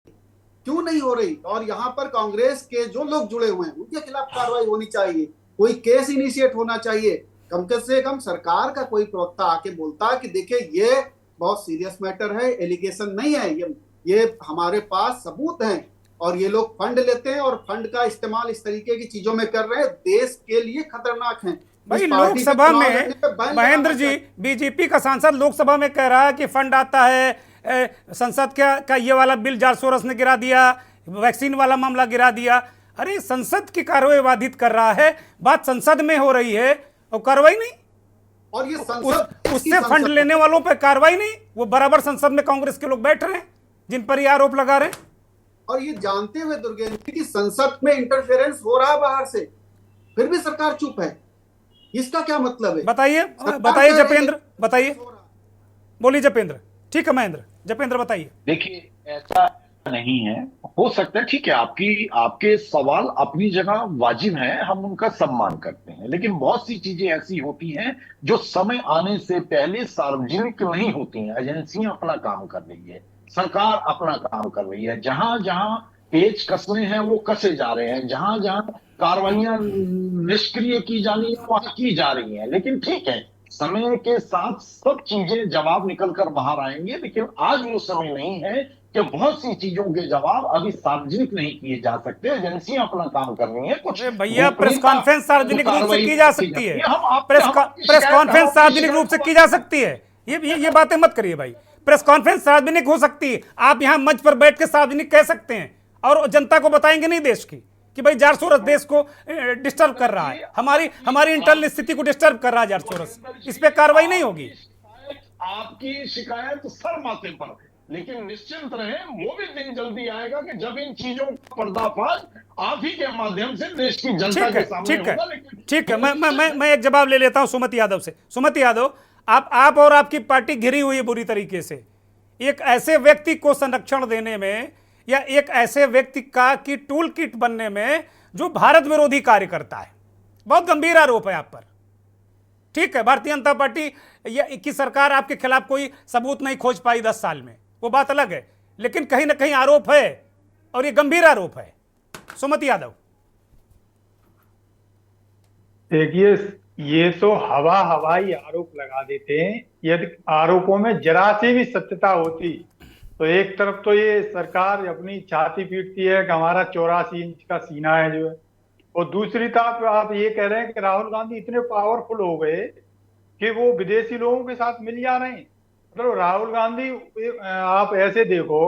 J: क्यों नहीं हो रही? और यहाँ पर कांग्रेस के जो लोग जुड़े हुए हैं उनके खिलाफ कार्रवाई होनी चाहिए, कोई केस इनिशिएट होना चाहिए। कम से कम सरकार का कोई प्रवक्ता आके बोलता कि देखिए ये बहुत सीरियस मैटर है, एलिगेशन नहीं है, ये हमारे पास सबूत हैं और ये लोग फंड लेते हैं और फंड का इस्तेमाल इस तरीके की चीजों में कर रहे हैं, देश के लिए खतरनाक हैं।
A: भाई लोकसभा में महेंद्र जी, बीजेपी का सांसद लोकसभा में कह रहा है कि फंड आता है, संसद का ये वाला बिल जॉर्ज सोरेस ने गिरा दिया, वैक्सीन वाला मामला गिरा दिया। अरे संसद की कार्रवाई बाधित कर रहा है, बात संसद में हो रही है और कार्रवाई नहीं, और ये उससे फंड लेने वालों पर कार्रवाई नहीं। वो बराबर संसद में कांग्रेस के लोग बैठ रहे हैं जिन पर ये आरोप लगा रहे हैं।
J: और ये जानते हुए दुर्गेंद्र जी की संसद में इंटरफेरेंस हो रहा है बाहर से, फिर भी सरकार चुप है, इसका क्या मतलब है?
A: बताइए जपेंद्र, बताइए, बोलिए जपेंद्र। ठीक है महेंद्र, जपेंद्र बताइए।
I: देखिए ऐसा नहीं है, हो सकता है, ठीक है, आपके सवाल अपनी जगह वाजिब हैं, हम उनका सम्मान करते हैं, लेकिन बहुत सी चीजें ऐसी होती हैं जो समय आने से पहले सार्वजनिक नहीं होती हैं। एजेंसियां अपना काम कर रही है, सरकार अपना काम कर रही है, जहां जहां पेच कसने हैं वो कसे जा रहे हैं, जहां जहां कार्रवाइयां निष्क्रिय की जानी है वहां की जा रही हैं। लेकिन ठीक है, समय के साथ सब चीजें जवाब निकल कर बाहर आएंगे, लेकिन आज वो समय नहीं है कि बहुत सी चीजों के जवाब अभी सार्वजनिक नहीं किए जा सकते। एजेंसियां अपना काम कर रही हैं। कुछ
A: भैया प्रेस कॉन्फ्रेंस सार्वजनिक रूप से की जा सकती है, प्रेस कॉन्फ्रेंस सार्वजनिक रूप से की जा सकती है, ये बातें मत करिए भाई। प्रेस कॉन्फ्रेंस सार्वजनिक हो सकती है, आप यहाँ मंच पर बैठ के सार्वजनिक कह सकते हैं और जनता को बताएंगे नहीं देश की कि भाई जॉर्ज सोरेस देश को डिस्टर्ब कर रहा है, हमारी इंटरनल स्थिति को डिस्टर्ब कर रहा है जॉर्ज सोरेस, इस पे कार्रवाई नहीं होगी।
I: आपकी शिकायत सर माथे पर, लेकिन निश्चिंत रहे, वो भी दिन जल्दी आएगा कि जब इन चीजों का पर्दाफाश आप ही के माध्यम से देश की जनता के सामने होगा।
A: ठीक है, मैं एक जवाब ले लेता हूं सुमति यादव से। सुमति यादव, आप और आपकी पार्टी घिरी हुई है बुरी तरीके से एक ऐसे व्यक्ति को संरक्षण देने में या एक ऐसे व्यक्ति की टूल किट बनने में जो भारत विरोधी कार्य करता है। बहुत गंभीर आरोप है आप पर। ठीक है, भारतीय जनता पार्टी की सरकार आपके खिलाफ कोई सबूत नहीं खोज पाई 10 साल में, वो बात अलग है, लेकिन कहीं ना कहीं आरोप है और ये गंभीर आरोप है। सुमति यादव,
H: देखिए ये तो हवाई आरोप लगा देते हैं। यदि आरोपों में जरा सी भी सत्यता होती तो एक तरफ तो ये सरकार अपनी छाती पीटती है कि हमारा 84 इंच का सीना है जो है, और दूसरी तरफ आप ये कह रहे हैं कि राहुल गांधी इतने पावरफुल हो गए कि वो विदेशी लोगों के साथ मिल जा रहे हैं। मतलब राहुल गांधी, आप ऐसे देखो,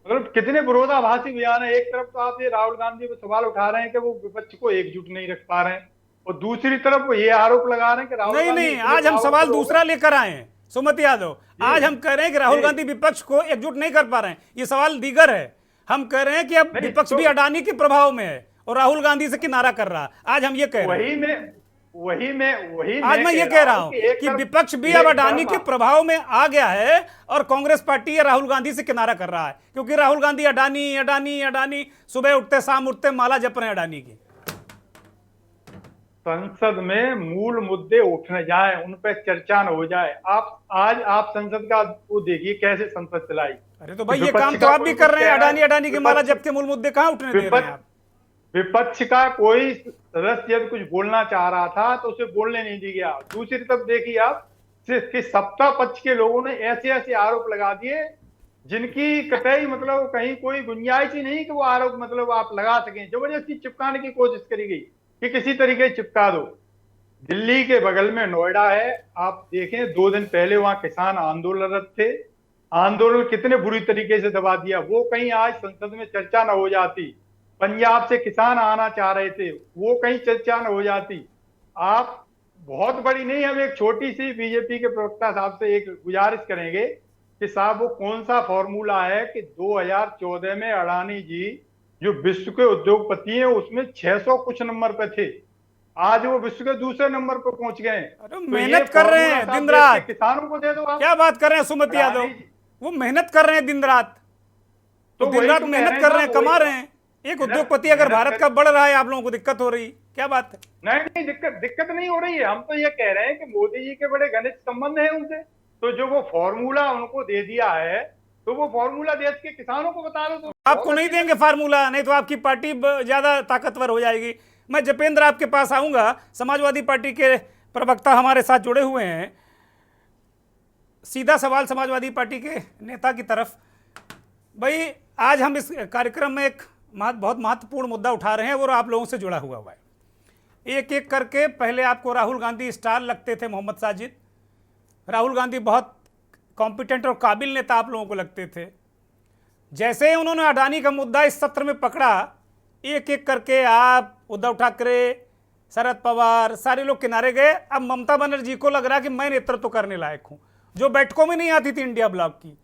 H: मतलब कितने विरोधाभासी बयान है। एक तरफ तो आप ये राहुल गांधी पर सवाल उठा रहे हैं कि वो विपक्ष को एकजुट नहीं रख पा रहे हैं, और दूसरी तरफ ये आरोप लगा रहे हैं कि राहुल
A: नहीं, आज हम सवाल दूसरा लेकर आए हैं सुमति यादव। आज हम कह रहे हैं कि राहुल गांधी विपक्ष को एकजुट नहीं कर पा रहे हैं, ये सवाल दीगर है। हम कह रहे हैं कि अब विपक्ष भी अडानी के प्रभाव में है और राहुल गांधी से किनारा कर रहा है। आज हम ये कह रहे हैं, आज मैं ये कह रहा हूं कि विपक्ष भी अब अडानी के प्रभाव में आ गया है और कांग्रेस पार्टी या राहुल गांधी से किनारा कर रहा है, क्योंकि राहुल गांधी अडानी अडानी अडानी सुबह उठते शाम उठते माला जप रहे हैं अडानी की।
H: संसद में मूल मुद्दे उठने जाए, उन पर चर्चा न हो जाए। आप संसद का वो देखिए कैसे संसद चलाई।
A: अरे तो भाई ये काम तो आप भी कर रहे हैं, अडानी अडानी के माला जप के मूल मुद्दे कहां उठने दे रहे हैं आप?
H: विपक्ष का कोई सदस्य यदि कुछ बोलना चाह रहा था तो उसे बोलने नहीं दिया गया। दूसरी तरफ देखिए आप कि सत्ता पक्ष के लोगों ने ऐसे ऐसे आरोप लगा दिए जिनकी कतई मतलब कहीं कोई गुंजाइश ही नहीं कि वो आरोप मतलब आप लगा सकें। जबरदस्ती चिपकाने की कोशिश करी गई कि किसी तरीके से चिपका दो। दिल्ली के बगल में नोएडा है, आप देखें 2 दिन पहले वहां किसान आंदोलनरत थे, आंदोलन कितने बुरी तरीके से दबा दिया। वो कहीं आज संसद में चर्चा न हो जाती। पंजाब से किसान आना चाह रहे थे, वो कहीं चर्चा न हो जाती। आप बहुत बड़ी नहीं, हम एक छोटी सी बीजेपी के प्रवक्ता साहब से एक गुजारिश करेंगे कि साहब वो कौन सा फॉर्मूला है कि 2014 में अडानी जी जो विश्व के उद्योगपति हैं उसमें 600 कुछ नंबर पे थे, आज वो विश्व के दूसरे नंबर पर पहुंच गए।
A: तो मेहनत कर रहे हैं दिन रात,
H: किसानों को दे दो आप।
A: क्या बात कर रहे हैं सुमति यादव, वो मेहनत कर रहे हैं दिन रात, तो दिन रात मेहनत कर रहे हैं, कमा रहे हैं। एक उद्योगपति अगर भारत का बढ़ रहा है, आप लोगों को दिक्कत हो रही, क्या बात है?
H: नहीं दिक्कत नहीं हो रही है। हम तो ये कह रहे हैं कि मोदी जी के बड़े घनिष्ठ संबंध है उनसे, तो जो वो फॉर्मूला उनको दे दिया है तो वो फॉर्मूला देश के किसानों को बता दो। तो
A: आपको नहीं देंगे फार्मूला, नहीं तो आपकी पार्टी ज्यादा ताकतवर हो जाएगी। मैं जपेंद्र आपके पास आऊंगा, समाजवादी पार्टी के प्रवक्ता हमारे साथ जुड़े हुए हैं। सीधा सवाल समाजवादी पार्टी के नेता की तरफ। भाई आज हम इस कार्यक्रम में एक बहुत महत्वपूर्ण मुद्दा उठा रहे हैं और आप लोगों से जुड़ा हुआ है। एक एक करके पहले आपको राहुल गांधी स्टार लगते थे, मोहम्मद साजिद। राहुल गांधी बहुत कॉम्पिटेंट और काबिल नेता आप लोगों को लगते थे। जैसे ही उन्होंने अडानी का मुद्दा इस सत्र में पकड़ा, एक एक करके आप, उद्धव ठाकरे, शरद पवार, सारे लोग किनारे गए। अब ममता बनर्जी को लग रहा कि मैं नेतृत्व करने लायक हूं, जो बैठकों में नहीं आती थी इंडिया ब्लॉक की।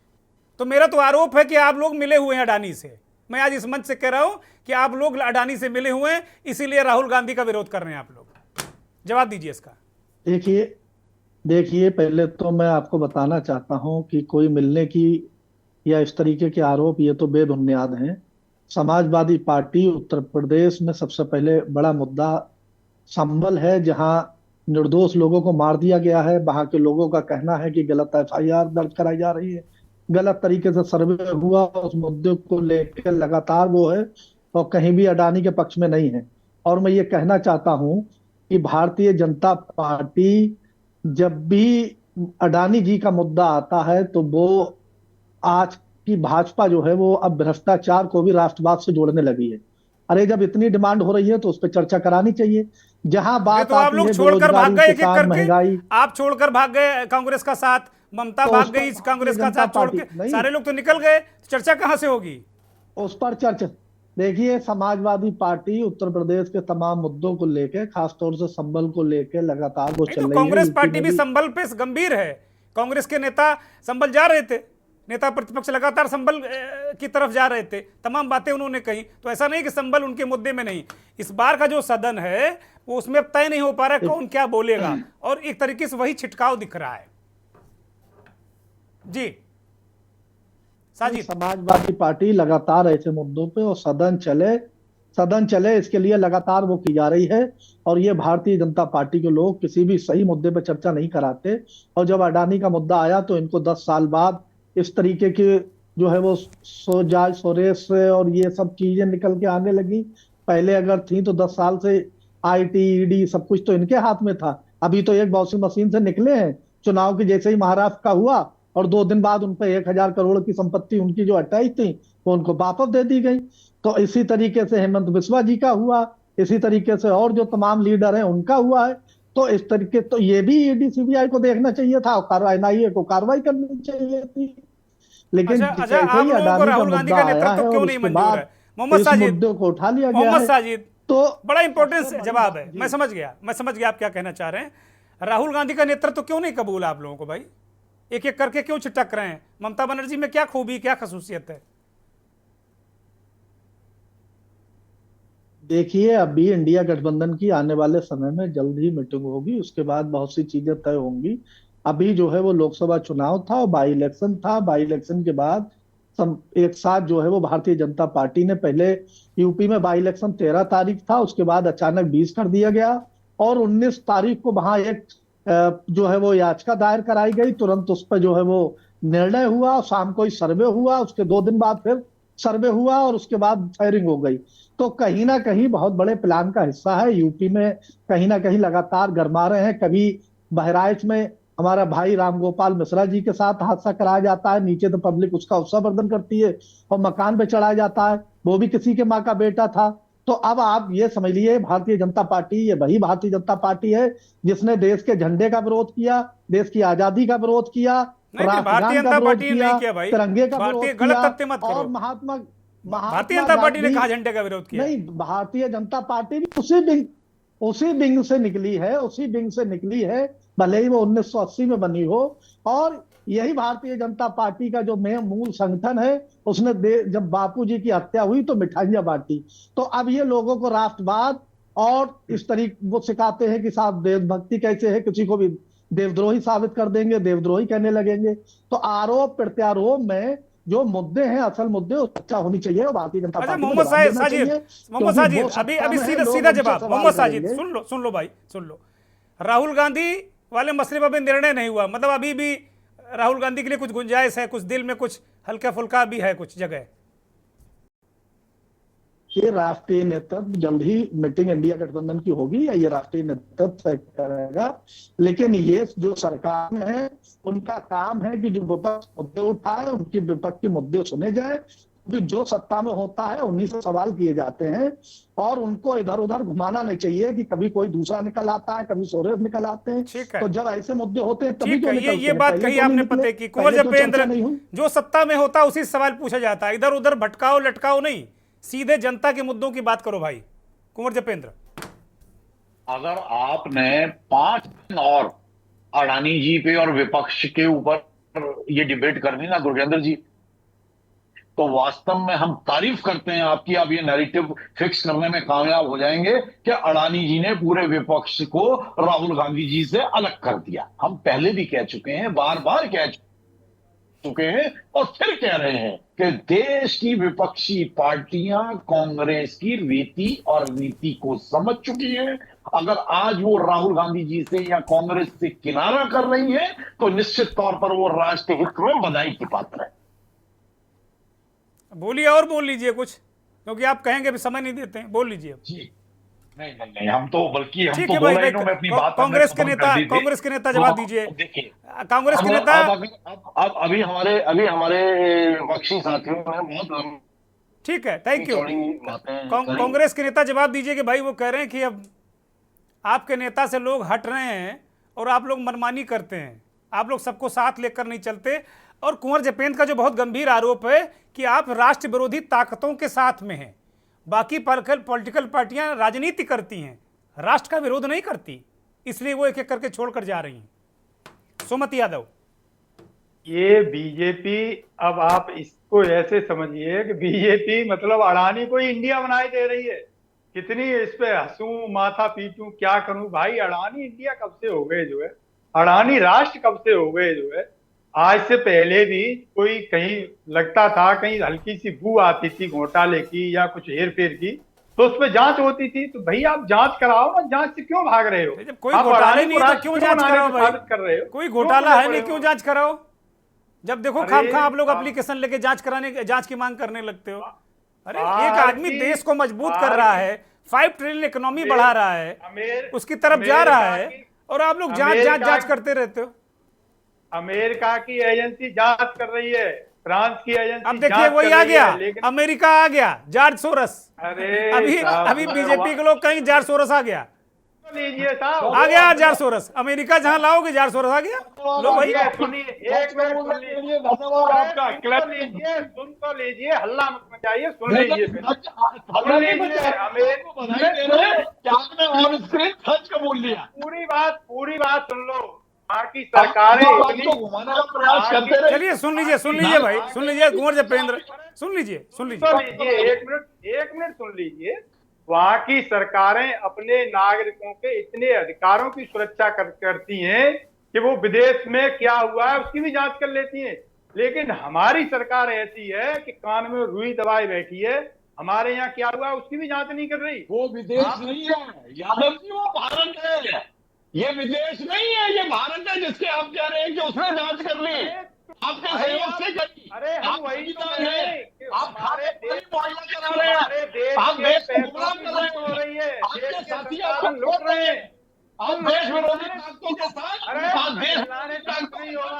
A: तो मेरा तो आरोप है कि आप लोग मिले हुए हैं अडानी से। मैं आज इस मंच से कह रहा हूं कि आप लोग अडानी से मिले हुए हैं, इसीलिए राहुल गांधी का विरोध कर रहे हैं आप लोग। जवाब दीजिए इसका।
K: देखिए पहले तो मैं आपको बताना चाहता हूं कि कोई मिलने की या इस तरीके के आरोप ये तो बेबुनियाद हैं। समाजवादी पार्टी उत्तर प्रदेश में सबसे पहले बड़ा मुद्दा संभल है, जहां निर्दोष लोगों को मार दिया गया है। वहां के लोगों का कहना है कि गलत FIR दर्ज कराई जा रही है, गलत तरीके से सर्वे हुआ, उस मुद्दे को लेकर लगातार वो है और कहीं भी अडानी के पक्ष में नहीं है। और मैं ये कहना चाहता हूं कि भारतीय जनता पार्टी जब भी अडानी जी का मुद्दा आता है तो वो आज की भाजपा जो है वो अब भ्रष्टाचार को भी राष्ट्रवाद से जोड़ने लगी है। अरे जब इतनी डिमांड हो रही है तो उस पर चर्चा करानी चाहिए। जहां बात
A: तो आप लोग छोड़कर भाग गए, एक एक
K: महंगाई,
A: आप छोड़कर भाग गए कांग्रेस का साथ, ममता भाग गई कांग्रेस का साथ छोड़ के, सारे लोग तो निकल गए, चर्चा कहां से होगी
K: उस पर? चर्चा देखिए, समाजवादी पार्टी उत्तर प्रदेश के तमाम मुद्दों को लेकर, खासतौर से संबल को लेकर लगातार वो चल रही है।
A: कांग्रेस पार्टी भी संबल पे गंभीर है। कांग्रेस के नेता संबल जा रहे थे, नेता प्रतिपक्ष लगातार संबल की तरफ जा रहे थे, तमाम बातें उन्होंने कही। तो ऐसा नहीं कि संबल उनके मुद्दे में नहीं। इस बार का जो सदन है वो उसमें तय नहीं हो पा रहा है कौन क्या बोलेगा, और एक तरीके से वही छिटकाव दिख रहा है। जी साजिद,
K: समाजवादी पार्टी लगातार ऐसे मुद्दों पे और सदन चले इसके लिए लगातार वो की जा रही है। और ये भारतीय जनता पार्टी के लोग किसी भी सही मुद्दे पर चर्चा नहीं कराते। और जब अडानी का मुद्दा आया तो इनको 10 साल बाद इस तरीके के जो है वो सोरेस और ये सब चीजें निकल के आने लगी। पहले अगर थी तो 10 साल से IT ED सब कुछ तो इनके हाथ में था। अभी तो एक वॉशिंग मशीन से निकले हैं। चुनाव के जैसे ही महाराष्ट्र का हुआ और 2 दिन बाद उन पर 1000 करोड़ की संपत्ति उनकी जो हटाई थी वो उनको वापस दे दी गई। तो इसी तरीके से हेमंत बिस्वा जी का हुआ, इसी तरीके से और जो तमाम लीडर हैं उनका हुआ है। तो इस तरीके तो ये भी ED CBI को देखना चाहिए था और NIA को कार्रवाई करनी चाहिए थी। लेकिन
A: राहुल गांधी का नेतृत्व क्यों नहीं मंजूर है? मोहम्मद साजिद,
K: मुद्दों को उठा लिया गया
A: मोहम्मद साजिद,
K: तो
A: बड़ा इंपॉर्टेंस जवाब है। मैं समझ गया आप क्या कहना चाह रहे हैं। राहुल गांधी का नेतृत्व क्यों नहीं कबूल आप लोगों को भाई? एक एक करके क्यों छिटक रहे हैं? ममता बनर्जी में क्या खूबी, क्या खसूसियत है?
K: देखिए, अभी इंडिया गठबंधन की आने वाले समय में जल्द ही मीटिंग होगी, उसके बाद बहुत सी चीजें तय होंगी। अभी जो है वो लोकसभा चुनाव था और बाई इलेक्शन था। बाई इलेक्शन के बाद एक साथ जो है वो भारतीय जनता पार्टी ने पहले यूपी में बाई इलेक्शन 13 तारीख था, उसके बाद अचानक 20 कर दिया गया और 19 तारीख को वहां एक जो है वो याचिका दायर कराई गई। तुरंत उस पर जो है वो निर्णय हुआ, शाम को ही सर्वे हुआ, उसके 2 दिन बाद फिर सर्वे हुआ और उसके बाद फायरिंग हो गई। तो कहीं ना कहीं बहुत बड़े प्लान का हिस्सा है। यूपी में कहीं ना कहीं लगातार गरमा रहे हैं। कभी बहराइच में हमारा भाई रामगोपाल मिश्रा जी के साथ हादसा कराया जाता है, नीचे तो पब्लिक उसका उत्साहवर्धन करती है और मकान पे चढ़ाया जाता है, वो भी किसी के माँ का बेटा था। तो अब आप ये समझ लिए भारतीय जनता पार्टी ये वही भारतीय जनता पार्टी है जिसने देश के झंडे का विरोध किया, देश की आजादी का विरोध किया,
A: भारतीय जनता पार्टी ने नहीं किया भाई,
K: तिरंगे का विरोध
A: गलत तथ्य मत करो।
K: और
A: भारतीय जनता पार्टी ने कहा झंडे का विरोध किया?
K: नहीं, भारतीय जनता पार्टी भी उसी विंग से निकली है, उसी विंग से निकली है, भले ही वो 1980 में बनी हो। और यही भारतीय जनता पार्टी का जो मूल संगठन है, उसने जब बापूजी की हत्या हुई तो मिठाइयां बांटी। तो अब ये लोगों को राष्ट्रवाद और इस तरीके वो सिखाते हैं कि साहब देशभक्ति कैसे है, किसी को भी देवद्रोही साबित कर देंगे, देवद्रोही कहने लगेंगे। तो आरोप प्रत्यारोप में जो मुद्दे हैं, असल मुद्दे चर्चा होनी चाहिए और भारतीय जनता पार्टी
A: मोहम्मद साजिद अभी सीधा जवाब। मोहम्मद साजिद सुन लो भाई, सुन लो। राहुल गांधी वाले मसले पर अभी निर्णय नहीं हुआ, मतलब अभी भी राहुल गांधी के लिए कुछ गुंजाइश है, कुछ दिल में कुछ हल्का फुल्का भी है कुछ जगह?
K: ये राष्ट्रीय नेतृत्व जल्द ही मीटिंग इंडिया गठबंधन की होगी या ये राष्ट्रीय नेतृत्व तय करेगा। लेकिन ये जो सरकार है उनका काम है कि जो विपक्ष मुद्दे उठाए उनकी विपक्ष के मुद्दे सुने जाए। जो सत्ता में होता है उन्हीं से सवाल किए जाते हैं और उनको इधर उधर घुमाना नहीं चाहिए कि कभी कोई दूसरा निकल आता है, कभी सोरेश निकल आते हैं। तो जब ऐसे मुद्दे होते हैं तभी तो निकलते हैं।
A: ये बात कही आपने पते की कुंवर जपेंद्र, जो सत्ता में होता है उसी सवाल पूछा जाता है, इधर उधर भटकाओ लटकाओ नहीं, सीधे जनता के मुद्दों की बात करो भाई। कुंवर जपेंद्र,
I: अगर आपने 5 दिन और अडानी जी पे और विपक्ष के ऊपर ये डिबेट करनी ना गुरजेंद्र जी, तो वास्तव में हम तारीफ करते हैं आपकी। आप ये नैरेटिव फिक्स करने में कामयाब हो जाएंगे कि अडानी जी ने पूरे विपक्ष को राहुल गांधी जी से अलग कर दिया। हम पहले भी कह चुके हैं, बार बार कह चुके हैं और फिर कह रहे हैं कि देश की विपक्षी पार्टियां कांग्रेस की रीति और नीति को समझ चुकी हैं। अगर आज वो राहुल गांधी जी से या कांग्रेस से किनारा कर रही है तो निश्चित तौर पर वो राष्ट्रीय हित में बधाई की पात्र है।
A: बोलिए और बोल लीजिए कुछ, क्योंकि आप कहेंगे भी समय नहीं देते हैं, बोल लीजिए
I: जी। नहीं, हम तो बल्कि हम
A: ठीक
I: तो
A: है
I: बोल
A: भाई,
I: रहे हैं अपनी बात।
A: कांग्रेस के नेता जवाब दीजिए।
I: देखिए,
A: कांग्रेस के नेता
I: अब अभी हमारे विपक्षी साथियों ने बहुत
A: ठीक है, थैंक यू। कांग्रेस के नेता जवाब दीजिए कि भाई वो कह रहे हैं कि अब आपके नेता से लोग हट रहे हैं और आप लोग मनमानी करते हैं, आप लोग सबको साथ लेकर नहीं चलते। और कुंवर जपेंद्र का जो बहुत गंभीर आरोप है कि आप राष्ट्र विरोधी ताकतों के साथ में हैं, बाकी पॉलिटिकल पार्टियां राजनीति करती हैं, राष्ट्र का विरोध नहीं करती, इसलिए वो एक एक करके छोड़कर जा रही हैं। सुमति यादव,
H: ये बीजेपी, अब आप इसको ऐसे समझिए कि बीजेपी मतलब अडानी को ही इंडिया बनाई दे रही है। कितनी इस पे हंसूं, माथा पीटूं, क्या करूं भाई। अडानी इंडिया कब से हो गए जो है, अडानी राष्ट्र कब से हो गए जो है। आज से पहले भी कोई कहीं लगता था, कहीं हल्की सी बू आती थी घोटाले की या कुछ हेर फेर की, तो उस पर जांच होती थी। तो भाई आप जांच कराओ ना, जांच से क्यों भाग रहे हो?
A: जब कोई घोटाला नहीं तो क्यों जांच कराओ भाई?
H: कर रहे हो,
A: कोई घोटाला है नहीं, क्यों जांच कराओ? जब देखो खामखा आप लोग एप्लीकेशन लेके जांच की मांग करने लगते हो। अरे एक आदमी देश को मजबूत कर रहा है, 5 ट्रिलियन इकोनॉमी बढ़ा रहा है, उसकी तरफ जा रहा है और आप लोग जांच करते रहते हो।
H: अमेरिका की एजेंसी जांच कर रही है, फ्रांस की एजेंसी।
A: अब देखिए वही आ गया, अमेरिका आ गया, जॉर्ज सोरस। अभी बीजेपी के लोग कहीं जॉर्ज सोरस आ गया,
H: लीजिए साहब,
A: आ गया जॉर्ज सोरस। अमेरिका जहां लाओगे जॉर्ज सोरस आ गया। लो भाई
H: सुनिए, एक मिनट सुन लीजिए, धन्यवाद आपका। क्लब लीजिए, सुन तो लीजिए, हल्ला मत मचाइए, सुन लीजिए। पूरी बात सुन लो। बाकी सरकारें
A: चलिए सुन लीजिए भाई, सुन लीजिए कुंवर जपेंद्र, सुन लीजिए।
H: एक मिनट सुन लीजिए। वहां की सरकारें अपने नागरिकों के इतने अधिकारों की सुरक्षा करती हैं कि वो विदेश में क्या हुआ है उसकी भी जांच कर लेती हैं। लेकिन हमारी सरकार ऐसी है कि कान में रुई दबाए बैठी है, हमारे यहाँ क्या हुआ उसकी भी जांच नहीं कर रही।
I: वो विदेश नहीं है यादव जी, वो भारत है। ये विदेश नहीं है, ये भारत है, जिसके आप कह रहे हैं कि उसने जांच कर ली, आपके सहयोग से करी।
H: अरे हम वही तो कह रहे हैं कि
I: आप
H: हमारे देश
I: मुआयना करा रहे हैं, आप देश को गुमराह कर रहे
H: हो रही है,
I: आपके
H: देश के
I: साथी
H: संसाधन
I: आपको
H: लूट रहे हैं।
I: आप देश विरोधी ताकतों के साथ,
H: अरे
I: आप देश
H: लाने तक नहीं होगा,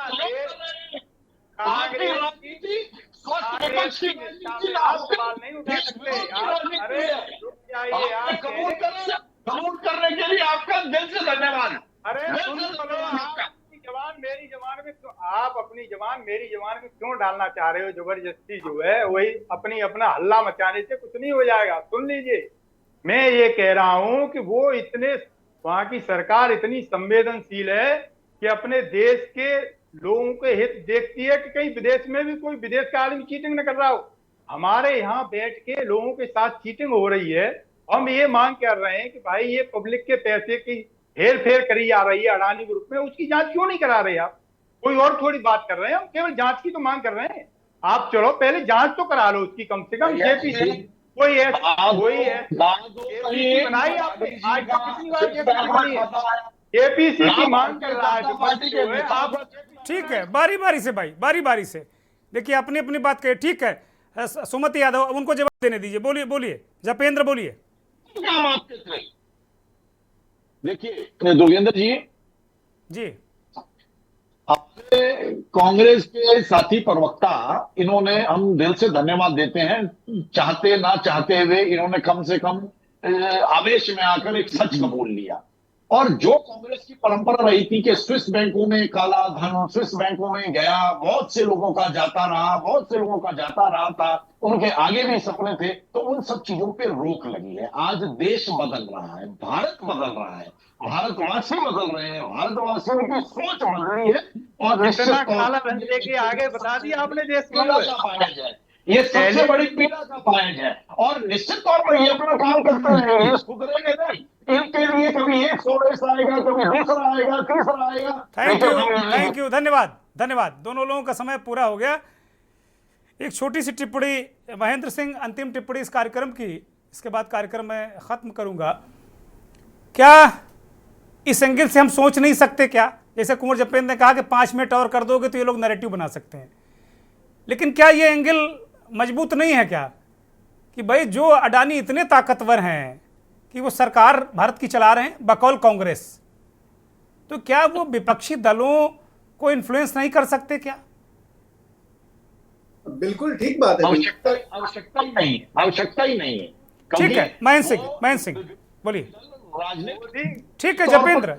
I: आपकी राजनीति स्वस्थ विपक्ष की राजनीति
H: आप सवाल नहीं उठा सकते। अरे रुक जाइए, आप
I: कबूल करने के लिए आपका दिल से धन्यवाद।
H: अरे सुन लो, आपकी जवान मेरी जवान में आप अपनी जवान मेरी जवान में क्यों डालना चाह रहे हो? जबरदस्ती जो है वही अपना हल्ला मचाने से कुछ नहीं हो जाएगा। सुन लीजिए, मैं ये कह रहा हूं कि वो इतने वहां की सरकार इतनी संवेदनशील है कि अपने देश के लोगों के हित देखती है कि कहीं विदेश में भी कोई विदेश का आदमी चीटिंग न कर रहा हो। हमारे यहाँ बैठ के लोगों के साथ चीटिंग हो रही है। हम ये मांग कर रहे हैं कि भाई ये पब्लिक के पैसे की हेर फेर करी जा रही है अडानी ग्रुप में, उसकी जांच क्यों नहीं करा रहे आप? कोई और थोड़ी बात कर रहे हैं, हम केवल जांच की तो मांग कर रहे हैं। आप चलो पहले जांच तो करा लो उसकी, कम से कम जेपीसी कोई है बनाई आपने, आज तक कितनी बार जेपीसी बनी है? जेपीसी की मांग कर रहा है आप।
A: ठीक है, बारी बारी से भाई, बारी बारी से देखिए, अपनी अपनी बात कहे। ठीक है, सुमति यादव, उनको जवाब देने दीजिए। बोलिए बोलिए, जपेंद्र बोलिए।
I: देखिए दुर्गेंद्र
A: जी,
I: अपने कांग्रेस के साथी प्रवक्ता, इन्होंने, हम दिल से धन्यवाद देते हैं, चाहते ना चाहते हुए इन्होंने कम से कम आवेश में आकर एक सच कबूल लिया। और जो कांग्रेस की परंपरा रही थी कि स्विस बैंकों में काला धन, स्विस बैंकों में गया, बहुत से लोगों का जाता रहा, बहुत से लोगों का जाता रहा था, उनके आगे भी सपने थे, तो उन सब चीजों पे रोक लगी है। आज देश बदल रहा है, भारत बदल रहा है, भारतवासी बदल रहे हैं, भारतवासियों की सोच बदल रही है। और
H: इतना काला धन लेके आगे बता दिया आपने देश को,
I: ये सबसे बड़ी पीड़ा का पायज है। और निश्चित तौर पर ये अपना काम करते हैं, ये सुधरेंगे नहीं। इनके लिए कभी एक सोरेस आएगा, कभी दूसरा आएगा, तीसरा आएगा।
A: थैंक यू, धन्यवाद धन्यवाद। दोनों लोगों का समय पूरा हो गया। एक छोटी सी टिप्पणी, महेंद्र सिंह, अंतिम टिप्पणी इस कार्यक्रम की, इसके बाद कार्यक्रम मैं खत्म करूंगा। क्या इस एंगल से हम सोच नहीं सकते क्या, जैसे कुंवर जपेंद्र ने कहा कि 5 मिनट और कर दोगे तो ये लोग नैरेटिव बना सकते हैं, लेकिन क्या ये एंगल मजबूत नहीं है क्या कि भाई जो अडानी इतने ताकतवर हैं कि वो सरकार भारत की चला रहे हैं बकौल कांग्रेस, तो क्या वो विपक्षी दलों को इन्फ्लुएंस नहीं कर सकते क्या?
J: बिल्कुल ठीक बात है।
I: आवश्यकता ही नहीं है।
A: ठीक है, महेंद्र सिंह बोलिए। ठीक है,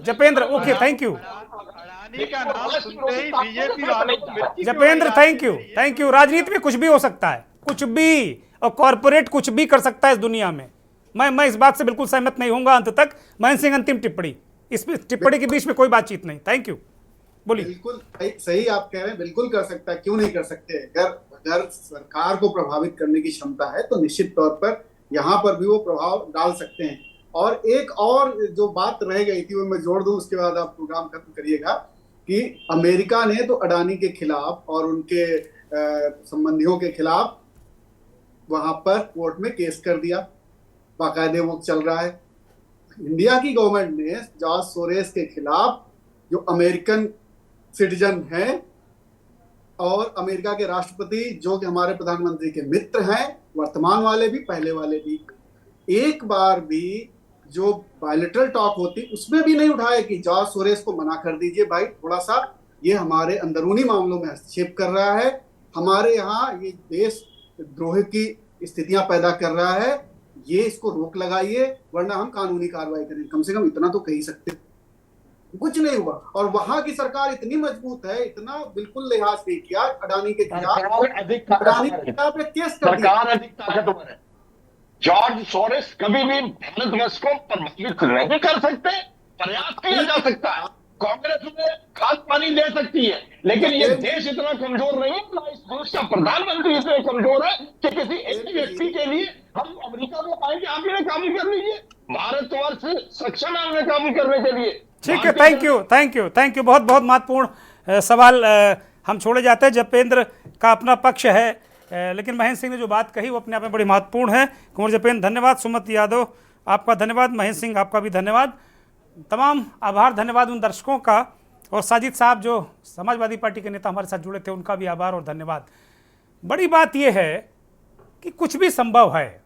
A: जपेंद्र ओके, थैंक यू
H: का नाम सुनते ही बीजेपी वालों को
A: जपेंद्र, थैंक यू। राजनीति में कुछ भी हो सकता है, कुछ भी, और कॉर्पोरेट कुछ भी कर सकता है इस दुनिया में। मैं इस बात से बिल्कुल सहमत नहीं होऊंगा अंत तक। महेंद्र सिंह, अंतिम टिप्पणी, इस टिप्पणी के बीच में कोई बातचीत नहीं। थैंक यू, बोलिए।
J: बिल्कुल सही आप कह रहे हैं, बिल्कुल कर सकता है, क्यों नहीं कर सकते। अगर सरकार को प्रभावित करने की क्षमता है तो निश्चित तौर पर यहाँ पर भी वो प्रभाव डाल सकते हैं। और एक और जो बात रह गई थी वो मैं जोड़ दूं, उसके बाद आप प्रोग्राम खत्म करिएगा, कि अमेरिका ने तो अडानी के खिलाफ और उनके संबंधियों के खिलाफ वहां पर कोर्ट में केस कर दिया, बाकायदे वो चल रहा है। इंडिया की गवर्नमेंट ने जॉर्ज सोरेस के खिलाफ, जो अमेरिकन सिटीजन हैं और अमेरिका के राष्ट्रपति जो कि हमारे प्रधानमंत्री के मित्र हैं, वर्तमान वाले भी पहले वाले भी, एक बार भी जो बायलैटरल टॉक होती उसमें भी नहीं उठाया कि जॉर्ज सोरेस को मना कर दीजिए भाई, थोड़ा सा ये हमारे अंदरूनी मामलों में हस्तक्षेप कर रहा है, हमारे यहाँ ये देश द्रोह की स्थितियां पैदा कर रहा है, ये इसको रोक लगाइए वरना हम कानूनी कार्रवाई करेंगे। कम से कम इतना तो कह ही सकते। कुछ नहीं हुआ। और वहां की सरकार इतनी मजबूत है, इतना बिल्कुल लिहाज नहीं किया अडानी के खिलाफ, अडानी के खिलाफ केस कर दिया।
I: अधिक ताकतवर है। जॉर्ज सोरेस कभी भी भारतवर्ष को प्रभावित नहीं कर सकते, प्रयास किया जा सकता है, कांग्रेस में खाद पानी दे सकती है, लेकिन ये देश इतना कमजोर नहीं है, ना इस देश का प्रधानमंत्री इतने कमजोर है कि किसी एक व्यक्ति के लिए हम अमेरिका को पाएंगे आप ये काम कर
C: एक्शन में काबू करने के लिए।
A: ठीक है, थैंक यू। बहुत बहुत महत्वपूर्ण सवाल हम छोड़े जाते हैं। जपेंद्र का अपना पक्ष है, लेकिन महेंद्र सिंह ने जो बात कही वो अपने आप में बड़ी महत्वपूर्ण है। कुंवर जपेंद्र धन्यवाद, सुमत यादव आपका धन्यवाद, महेंद्र सिंह आपका भी धन्यवाद, तमाम आभार, धन्यवाद उन दर्शकों का, और साजिद साहब जो समाजवादी पार्टी के नेता हमारे साथ जुड़े थे उनका भी आभार और धन्यवाद। बड़ी बात यह है कि कुछ भी संभव है।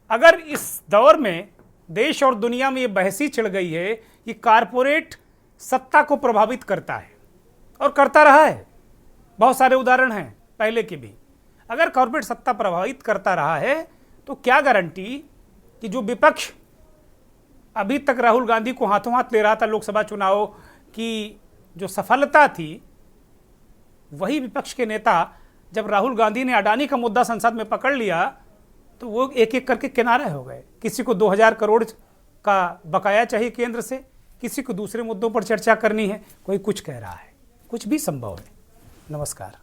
A: अगर इस दौर में देश और दुनिया में ये बहसी छिड़ गई है कि कारपोरेट सत्ता को प्रभावित करता है और करता रहा है, बहुत सारे उदाहरण हैं पहले के भी। अगर कॉर्पोरेट सत्ता प्रभावित करता रहा है तो क्या गारंटी कि जो विपक्ष अभी तक राहुल गांधी को हाथों हाथ ले रहा था लोकसभा चुनाव की जो सफलता थी, वही विपक्ष के नेता जब राहुल गांधी ने अडानी का मुद्दा संसद में पकड़ लिया तो वो एक एक करके किनारे हो गए। किसी को 2000 करोड़ का बकाया चाहिए केंद्र से, किसी को दूसरे मुद्दों पर चर्चा करनी है, कोई कुछ कह रहा है। कुछ भी संभव है। नमस्कार।